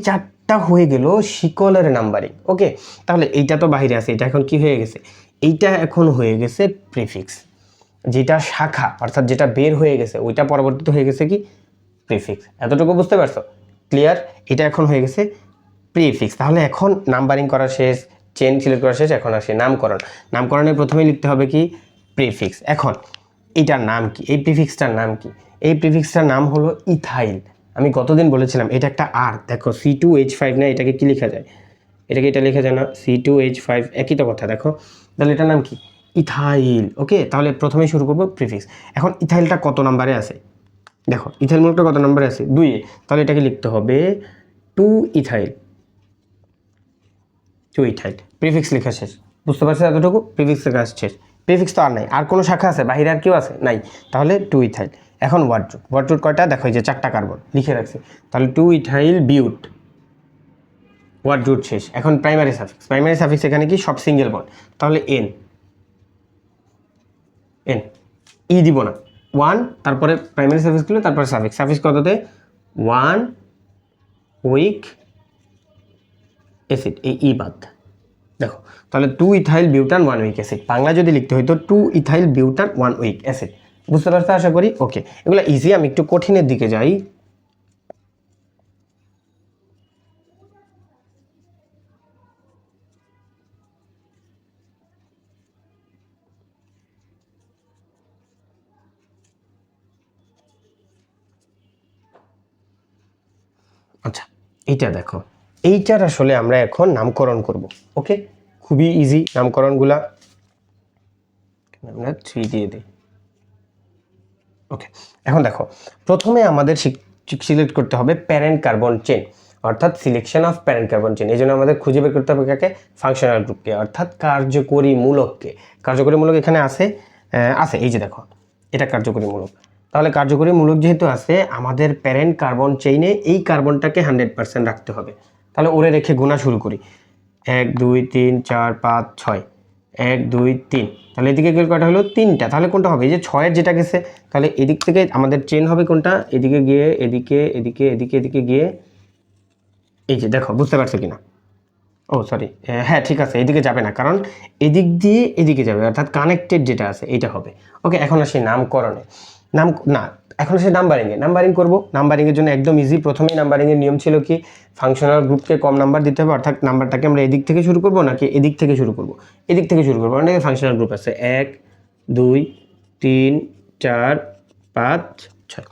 একটা হয়ে গেল শিকলের নাম্বারিং। ওকে, তাহলে এইটা তো বাইরে আছে, এটা এখন কি হয়ে গেছে, এইটা এখন হয়ে গেছে প্রিফিক্স। যেটা শাখা অর্থাৎ যেটা বের হয়ে গেছে ওইটা পরবর্তীতে হয়ে গেছে কি প্রিফিক্স। এতটুকু বুঝতে পারছো? ক্লিয়ার? এটা এখন হয়ে গেছে প্রিফিক্স। তাহলে এখন নাম্বারিং করা শেষ, চেন সিলেক্ট করা শেষ, এখন আসে নামকরণ। নামকরণে প্রথমেই লিখতে হবে কি প্রিফিক্স। এখন এটার নাম কি, এই প্রিফিক্সটার নাম কি? এই প্রিফিক্সটার নাম হলো ইথাইল। আমি গতদিন বলেছিলাম এটা একটা আর, দেখো C2H5 না, এটাকে কি লেখা যায়, এটাকে এটা লেখা যায় না C2H5, একই তো কথা। দেখো তাহলে এটার নাম কি ইথাইল। ওকে, তাহলে প্রথমেই শুরু করবো প্রিফিক্স। এখন ইথাইলটা কত নাম্বারে আছে, দেখো ইথাইল মূলকটা কত নাম্বারে আছে 2 এ, তাহলে এটাকে লিখতে হবে 2 ইথাইল। 2 ইথাইল প্রিফিক্স লেখা শেষ। বুঝতে পারছো এতটুকু? প্রিফিক্সের কাজ শেষ। প্রিফিক্স তো আর নাই, আর কোনো শাখা আছে বাহিরে, আর কেউ আছে নাই, তাহলে 2 ইথাইল। এখন ওয়ার্ড রুট, ওয়ার্ড রুট কয়টা দেখো, এই যে 4টা কার্বন লিখে রাখছি, তাহলে 2 ইথাইল বিউট, ওয়ার্ড রুট শেষ। এখন প্রাইমারি সাফিক্স, প্রাইমারি সাফিক্স এখানে কি সব সিঙ্গেল বন্ড, তাহলে এন, এন ই দিব না, 1 তারপরে প্রাইমারি সাফিক্সগুলো তারপরে সাফিক্স। সাফিক্স কততে 1 উইক অ্যাসিড, এই ই বাদ। দেখো তাহলে 2 ইথাইল বিউটান 1 উইক অ্যাসিড, বাংলা যদি লিখতে হইতো 2 ইথাইল বিউটান 1 উইক অ্যাসিড। বুঝতে পারছো আশা করি? ওকে, এগুলো ইজি। আমি একটু কঠিনের দিকে যাই। আচ্ছা এইটা দেখো, এইটার আসলে আমরা এখন নামকরণ করব। ওকে, খুবই ইজি নামকরণগুলা, আমরা 3 দিয়ে দিই। ওকে, এখন দেখো প্রথমে আমাদের সিলেক্ট করতে হবে প্যারেন্ট কার্বন চেন, অর্থাৎ selection of parent carbon chain. এই জন্য আমাদের খুঁজে বের করতে হবে কাকে, ফাংশনাল গ্রুপকে, অর্থাৎ কার্যকরী মূলককে। কার্যকরী মূলক এখানে আছে, আছে এই যে দেখো এটা কার্যকরী মূলক। তাহলে কার্যকরী মূলক যেহেতু আছে, আমাদের প্যারেন্ট কার্বন চেইনে এই কার্বনটাকে 100% রাখতে হবে। তাহলে ওরে রেখে গোনা শুরু করি, 1 2 3 4 5 6, 1 2 3, তাহলে এদিকে গেলে কয়টা হলো 3টা। তাহলে কোনটা হবে, এই যে 6-এর যেটা গেছে, তাহলে এদিক থেকে আমাদের চেন হবে কোনটা, এদিকে গিয়ে এদিকে এদিকে এদিকে এদিকে গিয়ে এই যে দেখো, বুঝতে পারছো কিনা? ও সরি, হ্যাঁ ঠিক আছে, এদিকে যাবে না, কারণ এদিক দিয়ে এদিকে যাবে, অর্থাৎ কানেক্টেড যেটা আছে এইটা হবে। ওকে, এখন আসি নামকরণে। নাম না, এখন আসি নাম্বারিংয়ে। নাম্বারিং করবো, নাম্বারিংয়ের জন্য একদম ইজি। প্রথমেই নাম্বারিংয়ের নিয়ম ছিল কি, ফাংশনাল গ্রুপকে কম নাম্বার দিতে হবে, অর্থাৎ নাম্বারটাকে আমরা এদিক থেকে শুরু করবো নাকি এদিক থেকে শুরু করবো, এদিক থেকে শুরু করবো। অনেক ফাংশনাল গ্রুপ আছে, 1 2 3 4 5 6,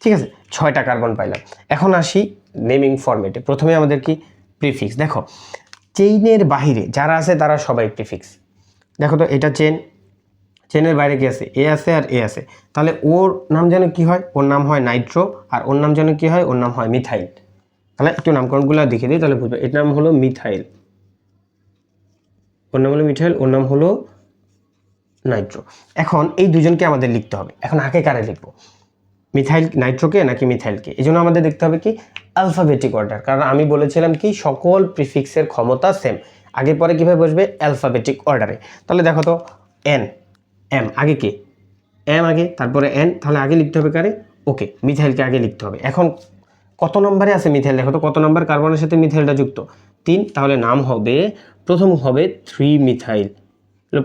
ঠিক আছে, 6টা কার্বন পাইলাম। এখন আসি নেমিং ফরম্যাটে। প্রথমে আমাদের কি প্রিফিক্স। দেখো চেইনের বাহিরে যারা আছে তারা সবাই প্রিফিক্স। দেখো তো এটা চেন, চেনের বাইরে কি আছে, এ আছে আর এ আছে, তাহলে ওর নাম যেন কি হয়, ওর নাম হয় নাইট্রো, আর ওর নাম যেন কি হয়, ওর নাম হয় মিথাইল। তাহলে একটু নামকরণগুলো দেখে দিই, তাহলে বুঝবে। এর নাম হলো মিথাইল, ওর নাম হলো মিথাইল, ওর নাম হলো নাইট্রো। এখন এই দুজনকে আমাদের লিখতে হবে। এখন আগে কারে লিখবো, মিথাইল নাইট্রোকে নাকি মিথাইলকে? এই জন্য আমাদের দেখতে হবে কি অ্যালফাবেটিক অর্ডার, কারণ আমি বলেছিলাম কি সকল প্রিফিক্সের ক্ষমতা সেম। আগে পরে কীভাবে বসবে, অ্যালফাবেটিক অর্ডারে। তাহলে দেখো তো এন, এম আগে কে, এম আগে তারপরে এন, তাহলে আগে লিখতে হবে কারে, ওকে মিথাইলকে আগে লিখতে হবে। এখন কত নম্বরে আছে মিথাইল, দেখো তো কত নম্বর কার্বনের সাথে মিথাইলটা যুক্ত, 3, তাহলে নাম হবে প্রথম হবে 3 মিথাইল,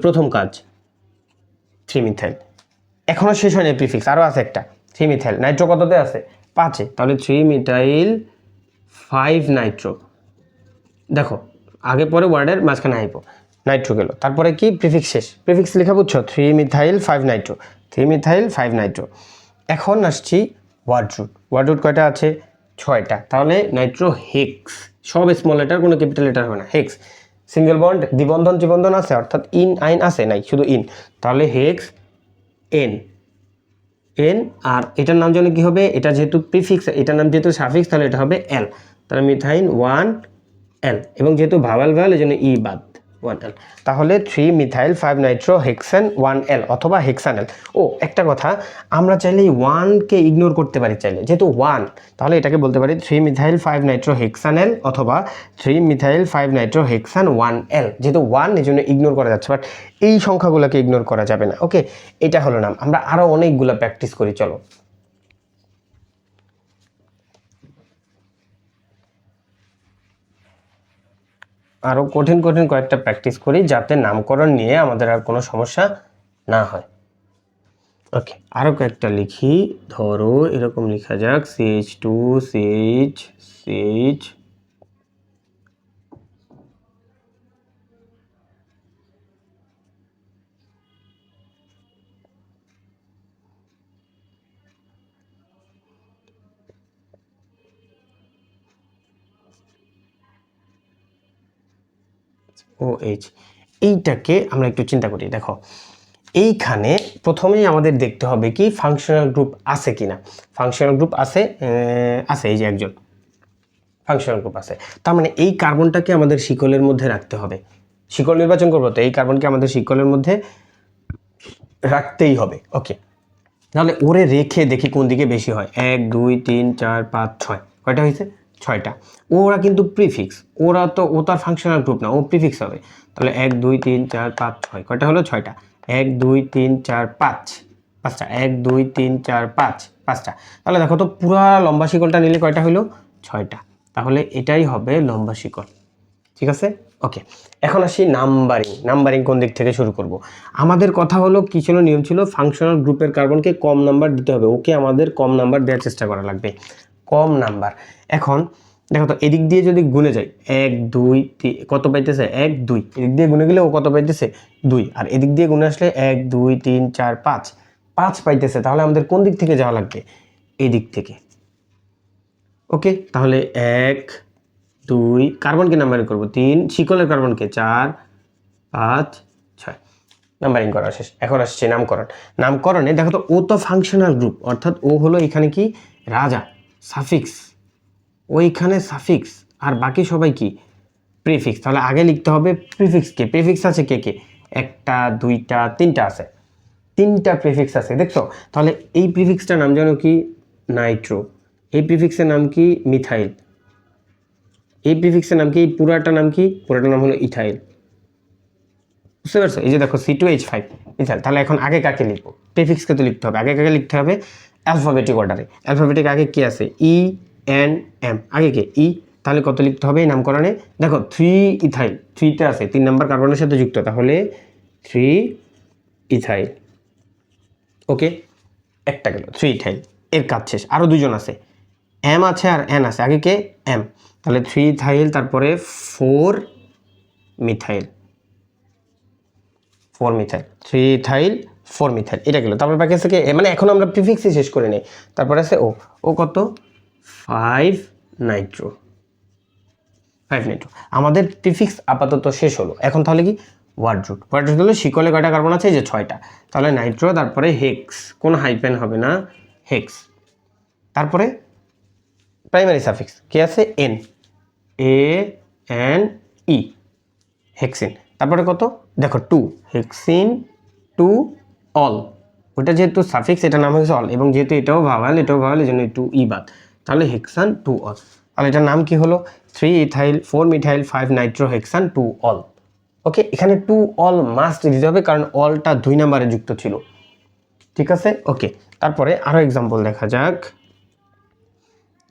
প্রথম কাজ 3 মিথাইল। এখনো শেষ হয়নি প্রিফিক্স, আরও আছে একটা 3 মিথাইল। নাইট্রো কততে আছে 5-এ, তাহলে 3 মিথাইল 5 নাইট্রো। দেখো আগে পরে ওয়ার্ডের মাঝখানে আইবো, নাইট্রো গেল, তারপরে কি প্রিফিক্স শেষ, প্রিফিক্স লেখা বুঝছো, 3 মিথাইল 5 নাইট্রো, 3 মিথাইল 5 নাইট্রো। এখন আসছি ওয়ার্ড রুট। ওয়ার্ড রুট কয়টা আছে, 6টা। তাহলে নাইট্রো হেক্স, সব স্মল লেটার, কোনো ক্যাপিটাল লেটার হবে না। হেক্স, সিঙ্গেল বন্ড, দ্বিবন্ধন ত্রিবন্ধন আছে, অর্থাৎ ইন আইন আছে নাই, শুধু ইন, তাহলে হেক্স এন, এন। আর এটার নাম যেন কি হবে, এটা যেহেতু প্রিফিক্স, এটার নাম যেহেতু সাফিক্স, তাহলে এটা হবে এল, তাহলে মিথাইন 1 এল, এবং যেহেতু ভাওয়াল ভাওয়াল এই জন্য ই বাদ, 1 এল। তাহলে 3 মিথাইল 5 নাইট্রো হেক্সান 1 এল অথবা হেক্সানেল। ও একটা কথা, আমরা চাইলে এই 1কে ইগনোর করতে পারি চাইলে, যেহেতু 1, তাহলে এটাকে বলতে পারি 3 মিথাইল 5 নাইট্রো হেক্সানেল অথবা 3 মিথাইল 5 নাইট্রো হেক্সান 1 এল। যেহেতু 1 এই জন্য ইগনোর করা যাচ্ছে, বাট এই সংখ্যাগুলোকে ইগনোর করা যাবে না। ওকে, এটা হলো নাম। আমরা আরও অনেকগুলো প্র্যাকটিস করি, চলো। আরও কঠিন কঠিন কয়েকটা প্র্যাকটিস করি যাতে নামকরণ নিয়ে আমাদের আর কোনো সমস্যা না হয়। ওকে, আরও কয়েকটা লিখি। ধরো এরকম লেখা যাক CH2 CH OH। এইটাকে আমরা একটু চিন্তা করি। দেখো এইখানে প্রথমেই আমাদের দেখতে হবে কি ফাংশনাল গ্রুপ আছে কিনা। ফাংশনাল গ্রুপ আছে, আছে, এই যে একজন ফাংশনাল গ্রুপ আছে, তার মানে এই কার্বনটাকে আমাদের শিকলের মধ্যে রাখতে হবে। শিকল নির্বাচন করবো, তো এই কার্বনকে আমাদের শিকলের মধ্যে রাখতেই হবে। ওকে, তাহলে ওরে রেখে দেখি কোন দিকে বেশি হয়। 1 2 3 4 5 6, কয়টা হয়েছে? 6টা। ওরা কিন্তু প্রিফিক্স, ও তো আর ফাংশনাল গ্রুপ না, ও প্রিফিক্স হবে। তাহলে 1 2 3 4 5 6, কয়টা হলো? 6টা। 1 2 3 4 5, 5টা। 1 2 3 4 5, 5টা। তাহলে দেখো তো পুরা লম্বা শিকলটা নিলে কয়টা হলো? 6টা। তাহলে এটাই হবে লম্বা শিকল। ঠিক আছে, ওকে। এখন আসি নাম্বারিং। নাম্বারিং কোন দিক থেকে শুরু করব? আমাদের কথা হলো কি ছিল, নিয়ম ছিল ফাংশনাল গ্রুপের কার্বনকে কম নাম্বার দিতে হবে। ওকে, আমাদের কম নাম্বার দেওয়ার চেষ্টা করা লাগবে, কম নাম্বার। এখন দেখো তো এদিক দিয়ে যদি গুণে যাই 1 2 3, কত পাইতেছে? 1 2। এদিক দিয়ে গুণে গেলে ও কত পাইতেছে? 2। আর এদিক দিয়ে গুণে আসলে 1 2 3 4 5, 5 পাইতেছে। তাহলে আমাদের কোন দিক থেকে যাওয়া লাগবে? এই দিক থেকে। ওকে, তাহলে 1 2, কার্বনকে নাম্বারিং করবো 3, শিকলের কার্বনকে 4 5 6, নাম্বারিং করা শেষ। এখন আসছে নামকরণ। নামকরণে দেখো তো ও তো ফাংশনাল গ্রুপ, অর্থাৎ ও হলো এখানে কি রাজা, সাফিক্স। ওইখানে সাফিক্স, আর বাকি সবাই কি প্রিফিক্স। তাহলে আগে লিখতে হবে প্রিফিক্সকে। প্রিফিক্স আছে কে কে? 1টা 2টা 3টা আছে, 3টা প্রিফিক্স আছে, দেখছো? তাহলে এই প্রিফিক্সটার নাম জানো কি? নাইট্রো। এই প্রিফিক্সের নাম কি? মিথাইল। এই প্রিফিক্সের নাম কি? এই পুরাটার নাম কি? পুরাটার নাম হলো ইথাইল। বুঝতে পারছো? এই যে দেখো C2H5 ইথাইল। তাহলে এখন আগে কাকে লিখবো? প্রিফিক্সকে তো লিখতে হবে। আগে কাকে লিখতে হবে? অ্যালফাবেটিক অর্ডারে। অ্যালফাবেটিক আগে কি আছে? ENM, আগে কে? ই। তাহলে কত লিখতে হবে এই নামকরণে? দেখো 3 ইথাইল, 3তে আছে, 3 নাম্বার কার্বনের সাথে যুক্ত, তাহলে 3 ইথাইল। ওকে, একটা গেল 3 ইথাইল, এর কাজ শেষ। আরও দুজন আছে, এম আছে আর এন আছে, আগে কে? এম। তাহলে 3 ইথাইল, তারপরে 4 মিথাইল, 4 মিথাইল, 3 ইথাইল 4 মিথাইল, এটা গেল। তারপর বাকি আছে কে? মানে এখন আমরা প্রিফিক্সই শেষ করে নেই। তারপরে আছে ও। ও কত? 5 নাইট্রো, 5 নাইট্রো। আমাদের প্রিফিক্স আপাতত শেষ হলো। এখন তাহলে কি ওয়ার্ড রুট। ওয়ার্ড রুট হলো শিকলে কয়টা কার্বন আছে? এই যে 6টা। তাহলে নাইট্রো, তারপরে হেক্স, কোনো হাইপেন হবে না, হেক্স। তারপরে প্রাইমারি সাফিক্স কি আছে? N, ANE, hexene. তারপরে কত? দেখো 2, হেক্সিন 2 অল। ওটা যেহেতু সাফিক্স, এটা নাম হয়েছে অল, এবং যেহেতু এটাও ভাওয়াল, এই জন্য 2 বাদ। তাহলে হেক্সান 2 অল। তাহলে এটার নাম কি হলো? 3 ইথাইল 4 মিথাইল 5 নাইট্রো হেক্সান 2 অল। ওকে, এখানে 2 অল মাস্ট দিতে হবে, কারণ অলটা 2 নাম্বারে যুক্ত ছিল। ঠিক আছে, ওকে। তারপরে আরও এক্সাম্পল দেখা যাক।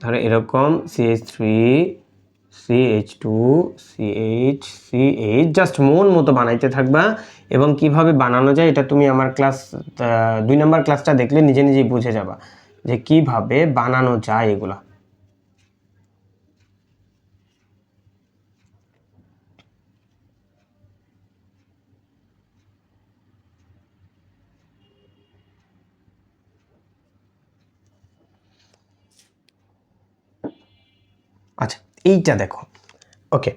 ধরো এরকম CH3 CH2 CH জাস্ট মন মতো বানাইতে থাকবা, এবং কিভাবে বানানো যায় এটা তুমি আমার ক্লাস 2 নম্বর ক্লাসটা দেখলে নিজে নিজেই বুঝে যাবা যে কিভাবে বানানো যায় এগুলা। আচ্ছা, এইটা দেখো। ওকে,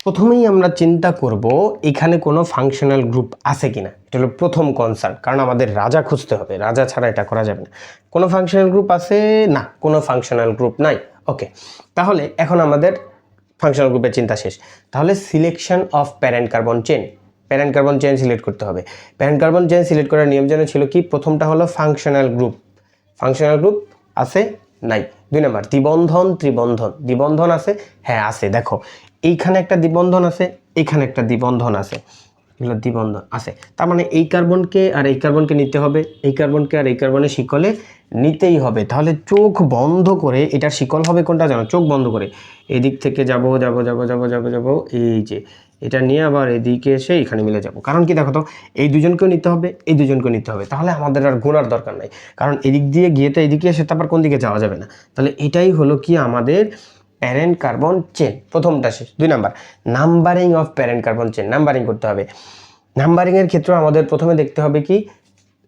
প্রথমেই আমরা চিন্তা করব এখানে কোনো ফাংশনাল গ্রুপ আছে কিনা। এটা হলো প্রথম কনসার্ন, কারণ আমাদের রাজা খুঁজতে হবে, রাজা ছাড়া এটা করা যাবে না। কোনো ফাংশনাল গ্রুপ আছে? না, কোনো ফাংশনাল গ্রুপ নাই। ওকে, তাহলে এখন আমাদের ফাংশনাল গ্রুপের চিন্তা শেষ। তাহলে selection of parent carbon chain, parent carbon chain select করতে হবে। প্যারেন্ট কার্বন চেন সিলেক্ট করার নিয়ম যেন ছিল কি? প্রথমটা হলো ফাংশনাল গ্রুপ। ফাংশনাল গ্রুপ আছে? নাই। 2 নাম্বার দ্বিবন্ধন ত্রিবন্ধন, দ্বিবন্ধন আছে? হ্যাঁ আছে। দেখো এইখানে একটা দ্বিবন্ধন আছে, এখানে একটা দ্বিবন্ধন আছে। এগুলো দ্বিবন্ধন আছে। তার মানে এই কার্বনকে আর এই কার্বনকে নিতে হবে, এই কার্বনকে আর এই কার্বনের শিকলে নিতেই হবে। তাহলে চোখ বন্ধ করে, এটার শিকল হবে কোনটা জানো? চোখ বন্ধ করে এদিক থেকে যাব যাব যাব যাব যাব যাব, এই যে এটা নিয়ে আবার এদিকে এসে এখানে মিলে যাব। কারণ কি দেখো তো, এই দুজনকেও নিতে হবে, এই দুজনকেও নিতে হবে, তাহলে আমাদের আর গোনার দরকার নাই। কারণ এদিক দিয়ে গিয়ে তো এদিকে এসে তারপর কোন দিকে যাওয়া যাবে না। তাহলে এটাই হলো কি আমাদের প্যারেন্ট কার্বন চেন। প্রথমটা শেষ। 2 number, numbering of parent carbon chain. Numbering করতে হবে। নাম্বারিং এর ক্ষেত্রে আমাদের প্রথমে দেখতে হবে কি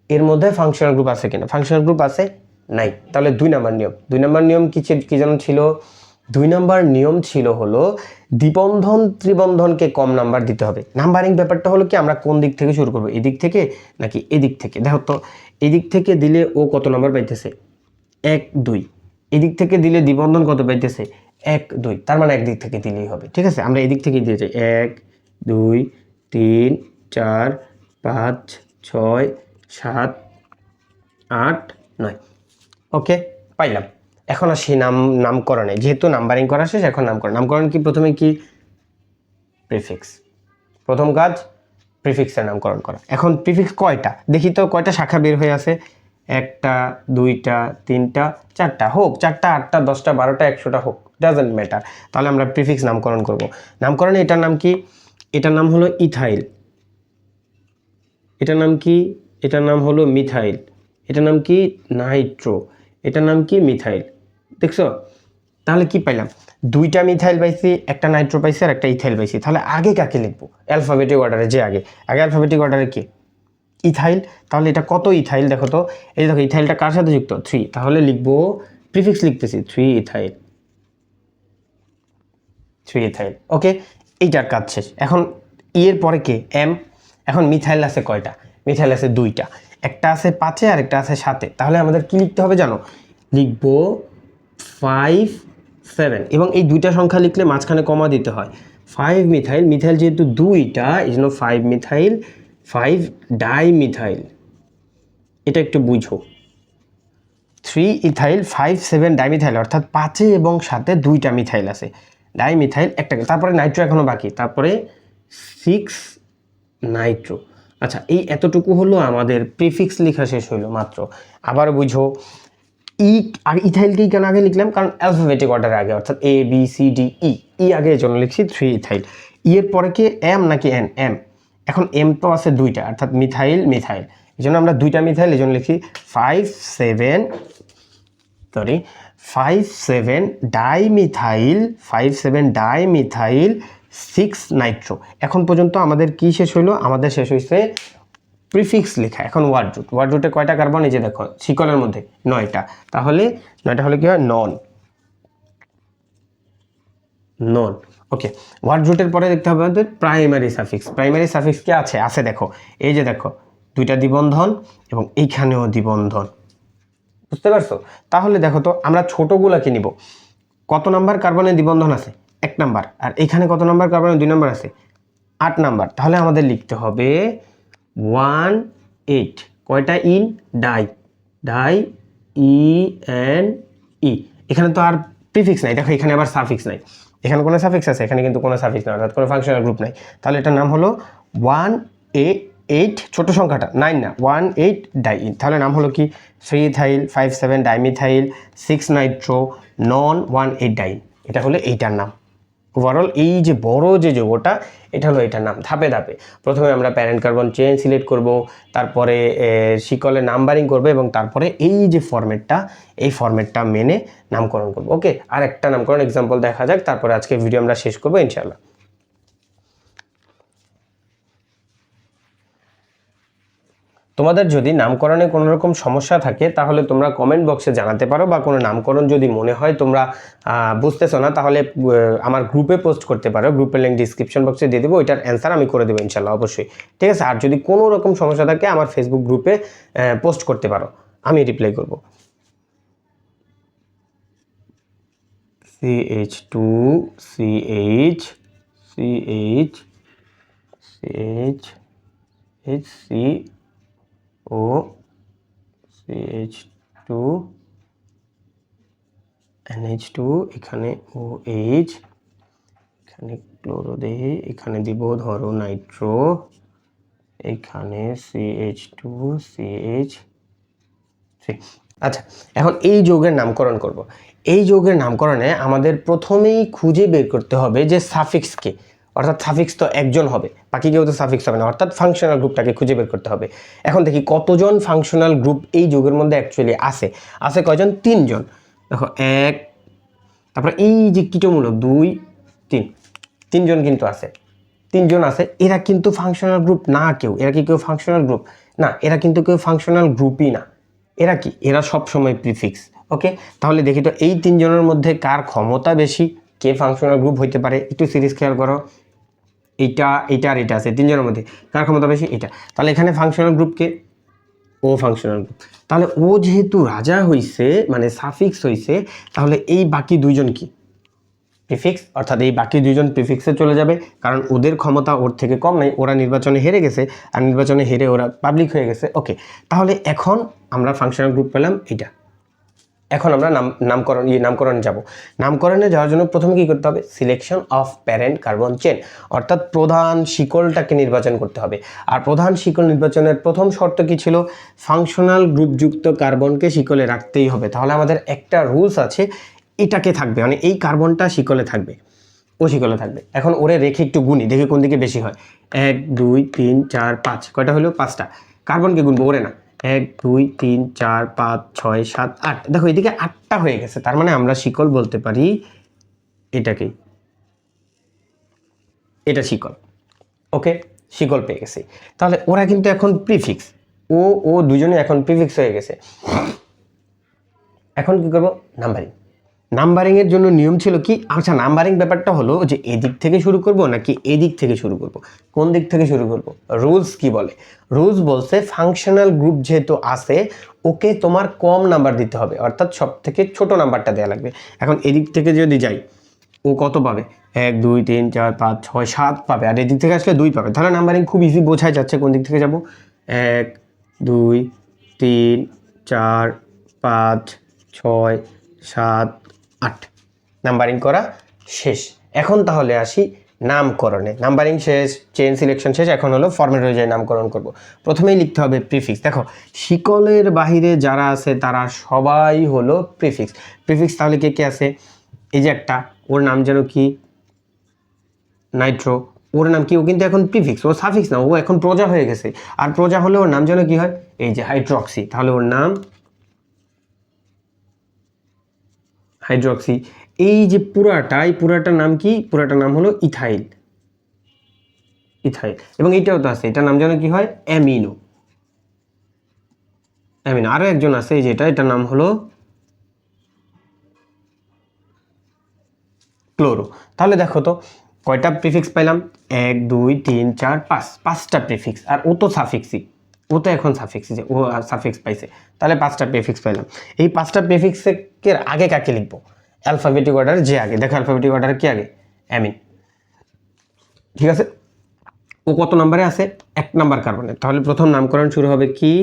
এর মধ্যে ফাংশনাল গ্রুপ আছে কিনা। ফাংশনাল গ্রুপ আছে? নাই। তাহলে 2 নাম্বার নিয়ম। 2 নাম্বার নিয়ম কি যেন ছিল? 2 নাম্বার নিয়ম ছিল হলো দ্বিবন্ধন ত্রিবন্ধনকে কম নাম্বার দিতে হবে। নাম্বারিং ব্যাপারটা হলো কি আমরা কোন দিক থেকে শুরু করব, এদিক থেকে নাকি এদিক থেকে? দেখো তো, এদিক থেকে দিলে ও কত নাম্বার পাইতেছে? 1 2। এদিক থেকে দিলে দ্বিবন্ধন কত পাইতেছে? 1 2। তার মানে একদিক থেকে দিলেই হবে। ঠিক আছে, আমরা এদিক থেকে দিয়ে যাই। 1 2 3 4 5 6 7 8 9। ওকে, পাইলাম। এখন আসি নামকরণে। যেহেতু নাম্বারিং করা শেষ, এখন নামকরণ কি? প্রথমে কি? প্রিফিক্স। প্রথম কাজ প্রিফিক্সের নামকরণ করা। এখন প্রিফিক্স কয়টা দেখি তো, কয়টা শাখা বের হয়ে আছে? 1টা 2টা 3টা 4টা, হোক 4টা 8টা 10টা 12টা 100টা হোক, ডাজন্ট ম্যাটার। তাহলে আমরা প্রিফিক্স নামকরণ করব। নামকরণে এটার নাম কি? এটার নাম হলো ইথাইল। এটার নাম কি? এটার নাম হলো মিথাইল। এটার নাম কি? নাইট্রো। এটার নাম কি? মিথাইল। দেখছো? তাহলে কি পাইলাম? 2টা মিথাইল পাইছি, একটা নাইট্রো পাইছি আর একটা ইথাইল পাইছি। তাহলে আগে কাকে লিখবো? অ্যালফাবেটিক অর্ডারে। যে আগে অ্যালফাবেটিক অর্ডারে কি? ইথাইল। তাহলে এটা কত ইথাইল দেখো তো, এই দেখো ইথাইলটা কার সাথে যুক্ত? 3। তাহলে লিখবো, প্রিফিক্স লিখতেছি 3 ইথাইল। 3 ইথাইল। ওকে, এইটার কাজ শেষ। এখন এর পরে কে? এম। এখন মিথাইল আছে কয়টা? মিথাইল আছে 2টা, একটা আছে 5-এ আর একটা আছে 7-এ। তাহলে আমাদের কি লিখতে হবে জানো? লিখবো 5 7, এবং এই 2টা সংখ্যা লিখলে মাঝখানে কমা দিতে হয়। 5 মিথাইল। মিথাইল যেহেতু 2টা, এই জন্য 5 মিথাইল 5 ডাইমিথাইল। এটা একটু বুঝো। 3 ইথাইল 5 7 ডাইমিথাইল, অর্থাৎ 5-এ এবং 7-এ 2টা মিথাইল আছে, ডাইমিথাইল একটা। তারপরে নাইট্রো এখনো বাকি, তারপরে 6 নাইট্রো। আচ্ছা, এই এতটুকু হলো আমাদের প্রিফিক্স লেখা শেষ হইলো মাত্র। আবার বুঝো, আর ইথাইলকেই কেন আগে লিখলাম? কারণ অ্যালফাবেটিক অর্ডারে আগে, অর্থাৎ A B C D E। আগে এই জন্য লিখছি 3 ইথাইল। এর পরে কি? এম নাকি এন? এম। এখন এম তো আছে 2টা, অর্থাৎ মিথাইল মিথাইল। এই জন্য আমরা 2টা মিথাইল, এই জন্য লিখি 5 7 ডাইমিথাইল 5 7 ডাইমিথাইল 6 নাইট্রো। এখন পর্যন্ত আমাদের কি শেষ হইলো? আমাদের শেষ হয়েছে প্রিফিক্স লেখা। এখন ওয়ার্ড রুট। ওয়ার্ড রুটে কয়টা কার্বন? এই যে দেখো শিকলের মধ্যে 9টা। তাহলে 9টা হলে কি হয়? নন। নন। ওকে, ওয়ার্ড রুটের পরে দেখতে হবে আমাদের প্রাইমারি সাফিক্স। প্রাইমারি সাফিক্স কি আছে? আছে দেখো, এই যে দেখো 2টা দ্বিবন্ধন এবং এইখানেও দ্বিবন্ধন। বুঝতে পারছো? তাহলে দেখো তো, আমরা ছোটগুলাকে নিব। কত নাম্বার কার্বনে দ্বিবন্ধন আছে? 1 নাম্বার। আর এখানে কত নাম্বার কার্বনে 2 নাম্বার আছে? 8 নাম্বার। তাহলে আমাদের লিখতে হবে 1 8। কয়টা ইন? Di. Di E N E. এখানে তো আর প্রিফিক্স নাই, দেখো এখানে আবার সাফিক্স নাই। এখানে কোনো সাফিক্স আছে? এখানে কিন্তু কোনো সাফিক্স নাই, অর্থাৎ কোনো ফাংশনাল গ্রুপ নাই। তাহলে এটার নাম হলো 1 8, ছোট সংখ্যাটা 9 না, 1 8 ডাইইন। তাহলে নাম হলো কি? 3 ইথাইল 5 7 ডাইমিথাইল 6 নাইট্রো নন 1 8 ডাইন। এটা হলো এইটার নাম। ওভারঅল এই যে বড় যে যৌগটা, এটা হলো এটার নাম। ধাপে ধাপে প্রথমে আমরা প্যারেন্ট কার্বন চেন সিলেক্ট করব, তারপরে শিকলে নাম্বারিং করব, এবং তারপরে এই যে ফরম্যাটটা, এই ফরম্যাটটা মেনে নামকরণ করব। ওকে, আর একটা নামকরণ এক্সাম্পল দেখা যাক, তারপরে আজকে ভিডিও আমরা শেষ করবো ইনশাআল্লাহ। তোমাদের যদি নামকরণে কোনো রকম সমস্যা থাকে তাহলে তোমরা কমেন্ট বক্সে জানাতে পারো, বা কোনো নামকরণ যদি মনে হয় তোমরা বুঝতেছো না, তাহলে আমার গ্রুপে পোস্ট করতে পারো। গ্রুপের লিঙ্ক ডিসক্রিপশন বক্সে দিয়ে দেবো, ওইটার অ্যান্সার আমি করে দেবো ইনশাল্লাহ, অবশ্যই। ঠিক আছে, আর যদি কোনো রকম সমস্যা থাকে আমার ফেসবুক গ্রুপে পোস্ট করতে পারো, আমি রিপ্লাই করব। CH2 CH CH CH HC ও CH2 NH2, এখানে OH, এখানে ক্লোরো দেই, এখানে দিব ধরো নাইট্রো, এখানে CH2CH3। আচ্ছা, এখন এই যৌগের নামকরণ করব। এই যৌগের নামকরণে আমাদের প্রথমেই খুঁজে বের করতে হবে যে সাফিক্সকে, অর্থাৎ সাফিক্স তো একজন হবে, বাকি কেউ তো সাফিক্স হবে না, অর্থাৎ ফাংশনাল গ্রুপটাকে খুঁজে বের করতে হবে। এখন দেখি কতজন ফাংশনাল গ্রুপ এই যৌগের মধ্যে অ্যাকচুয়ালি আছে কয়জন? 3 জন। দেখো 1, তারপরে এই যে কীটমূলক 2, 3, 3 জন কিন্তু আছে, 3 জন আছে। এরা কিন্তু ফাংশনাল গ্রুপ না কেউ, এরা কি কেউ ফাংশনাল গ্রুপ না, এরা কিন্তু কেউ ফাংশনাল গ্রুপই না। এরা কি? এরা সব সময় প্রিফিক্স। ওকে, তাহলে দেখি তো এই 3 জনের মধ্যে কার ক্ষমতা বেশি, কে ফাংশনাল গ্রুপ হইতে পারে। একটু সিরিজ খেয়াল করো, এইটা আর এটা আছে 3 জনের মধ্যে, কার ক্ষমতা বেশি? এটা। তাহলে এখানে ফাংশনাল গ্রুপ কে? ও ফাংশনাল গ্রুপ। তাহলে ও যেহেতু রাজা হইছে, মানে সাফিক্স হইছে, তাহলে এই বাকি 2 জন কি? প্রিফিক্স, অর্থাৎ এই বাকি 2 জন প্রিফিক্সে চলে যাবে, কারণ ওদের ক্ষমতা ওর থেকে কম নাই, ওরা নির্বাচনে হেরে গেছে, আর নির্বাচনে হেরে ওরা পাবলিক হয়ে গেছে। ওকে, তাহলে এখন আমরা ফাংশনাল গ্রুপ পেলাম এইটা। এখন আমরা নামকরণে যাব। নামকরণে যাওয়ার জন্য প্রথমে কি করতে হবে? Selection of parent carbon chain, অর্থাৎ প্রধান শিকলটাকে নির্বাচন করতে হবে। আর প্রধান শিকল নির্বাচনের প্রথম শর্ত কি ছিল? ফাংশনাল গ্রুপযুক্ত কার্বনকে শিকলে রাখতেই হবে। তাহলে আমাদের একটা রুলস আছে, এটাকে থাকবে, মানে এই কার্বনটা শিকলে থাকবে, ও শিকলে থাকবে। এখন ওরে রেখে একটু গুনি, দেখি কোন দিকে বেশি হয়। 1 2 3 4 5, কয়টা হলো? 5টা। কার্বনকে গুনবো, ওরে না। 1 2 3 4 5 6 7 8, দেখো এদিকে 8টা হয়ে গেছে, তার মানে আমরা শিকল বলতে পারি এটাকেই, এটা শিকল। ওকে, শিকল পেয়ে গেছি। তাহলে ওরা কিন্তু এখন প্রিফিক্স, ও দুজনে এখন প্রিফিক্স হয়ে গেছে। এখন কি করবো? নাম্বারিংয়ের জন্য নিয়ম ছিল কি? আচ্ছা, নাম্বারিং ব্যাপারটা হলো যে এদিক থেকে শুরু করব নাকি এদিক থেকে শুরু করব, কোন দিক থেকে শুরু করব? রুলস কি বলে? রুলস বলছে ফাংশনাল গ্রুপ যেহেতু আছে, ওকে তোমার কম নাম্বার দিতে হবে, অর্থাৎ সব থেকে ছোট নাম্বারটা দেওয়া লাগবে। এখন এদিক থেকে যদি যাই, ও কত পাবে? 1 2 3 4 5 6 7 পাবে, আর এদিক থেকে আসলে 2 পাবে। তাহলে নাম্বারিং খুব ইজি বোঝাই যাচ্ছে কোন দিক থেকে যাব। 1 2 3 4 5 6 7 8, নাম্বারিং করা শেষ। এখন তাহলে আসি নামকরণে। নাম্বারিং শেষ, চেইন সিলেকশন শেষ, এখন হলো ফরম্যাট অনুযায়ী নামকরণ করব। প্রথমেই লিখতে হবে প্রিফিক্স। দেখো শিকলের বাহিরে যারা আছে তারা সবাই হলো প্রিফিক্স। প্রিফিক্স তাহলে কে কে আছে? এই যে একটা, ওর নাম যেন কি? নাইট্রো। ওর নাম কি? ও কিন্তু এখন প্রিফিক্স, ও সাফিক্স না, ও এখন প্রজা হয়ে গেছে। আর প্রজা হলে ওর নাম যেন কি হয়? এই যে হাইড্রক্সি, তাহলে ওর নাম হাইড্রক্সি। এই যে পুরাটার নাম কি? পুরাটার নাম হলো ইথাইল। এবং এটাও তো আছে, এটার নাম যেন কি হয়? অ্যামিনো। আরো একজন আছে, এই যে এটার নাম হলো ক্লোরো। তাহলে দেখো তো কয়টা প্রিফিক্স পাইলাম? 1 2 3 4 5, 5টা প্রিফিক্স। আর ও তো সাফিক্সই, ও তো এখন সাফিক্স, যে ও সাফিক্স পাইছে, তাহলে 5টা প্রিফিক্স পাইলাম। এই 5টা প্রিফিক্সের আগে কাকে লিখবো? অ্যালফাবেটিক অর্ডার যে আগে। দেখো অ্যালফাবেটিক অর্ডার কি আগে? অ্যামিন। ঠিক আছে, ও কত নম্বরে আছে? 1 নাম্বার কার্বনে। তাহলে প্রথম নামকরণ শুরু হবে কি?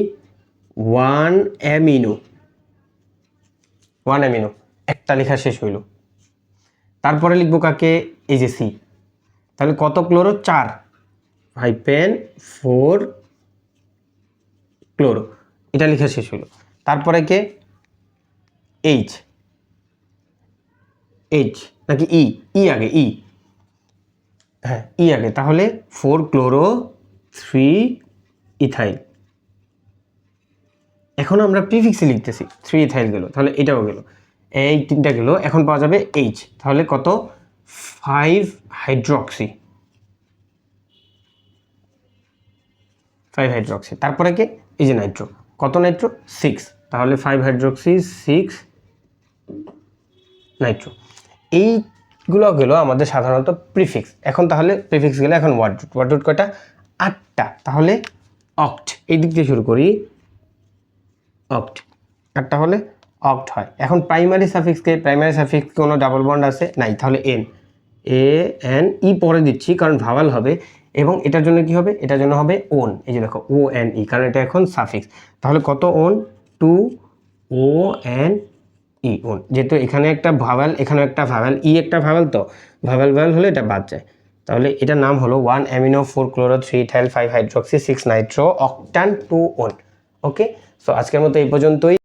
1 অ্যামিনো। একটা লেখা শেষ হইল। তারপরে লিখবো কাকে? এই যে সি। তাহলে কত ক্লোরো? 4 -4 ক্লোরো, এটা লেখা শেষ হইল। তারপরে কে? এইচ নাকি ই আগে? হ্যাঁ, ই আগে। তাহলে 4 ক্লোরো 3 ইথাইল। এখন আমরা প্রিফিক্সে লিখতেছি, 3 ইথাইল গেল, তাহলে এটাও গেল, এই 3টা গেল। এখন পাওয়া যাবে এইচ, তাহলে কত? 5 হাইড্রক্সি। তারপরে কে? এই যে নাইট্রো। কত নাইট্রো? 6, তাহলে 5 হাইড্রক্সি 6 নাইট্রো। এইগুলো গেল আমাদের সাধারণত প্রিফিক্স। এখন তাহলে প্রিফিক্স গেলে এখন ওয়ার্ড রুট কয়টা? 8টা। তাহলে অক্ট, এই দিক দিয়ে শুরু করি, অক্ট। 8টা হলে অক্ট হয়। এখন প্রাইমারি সাফিক্স কোনো ডাবল বন্ড আছে? নাই, তাহলে এন ই পরে দিচ্ছি কারণ ভাওয়াল হবে। এবং এটার জন্য কি হবে? এটার জন্য হবে ওন। এই যে দেখো ONE, কারণ এটা এখন সাফিক্স। তাহলে কত ওন? 2 ONE on. যেহেতু এখানে একটা ভাওয়াল, এখানে একটা ভাওয়াল, ই একটা ভাওয়াল, তো ভাওয়াল হলে এটা বাদ যায়। তাহলে এটার নাম হলো 1 amino 4 chloro 3 ethyl 5 hydroxy 6 nitro octane 2 one. Okay, so আজকের মতো এই পর্যন্তই।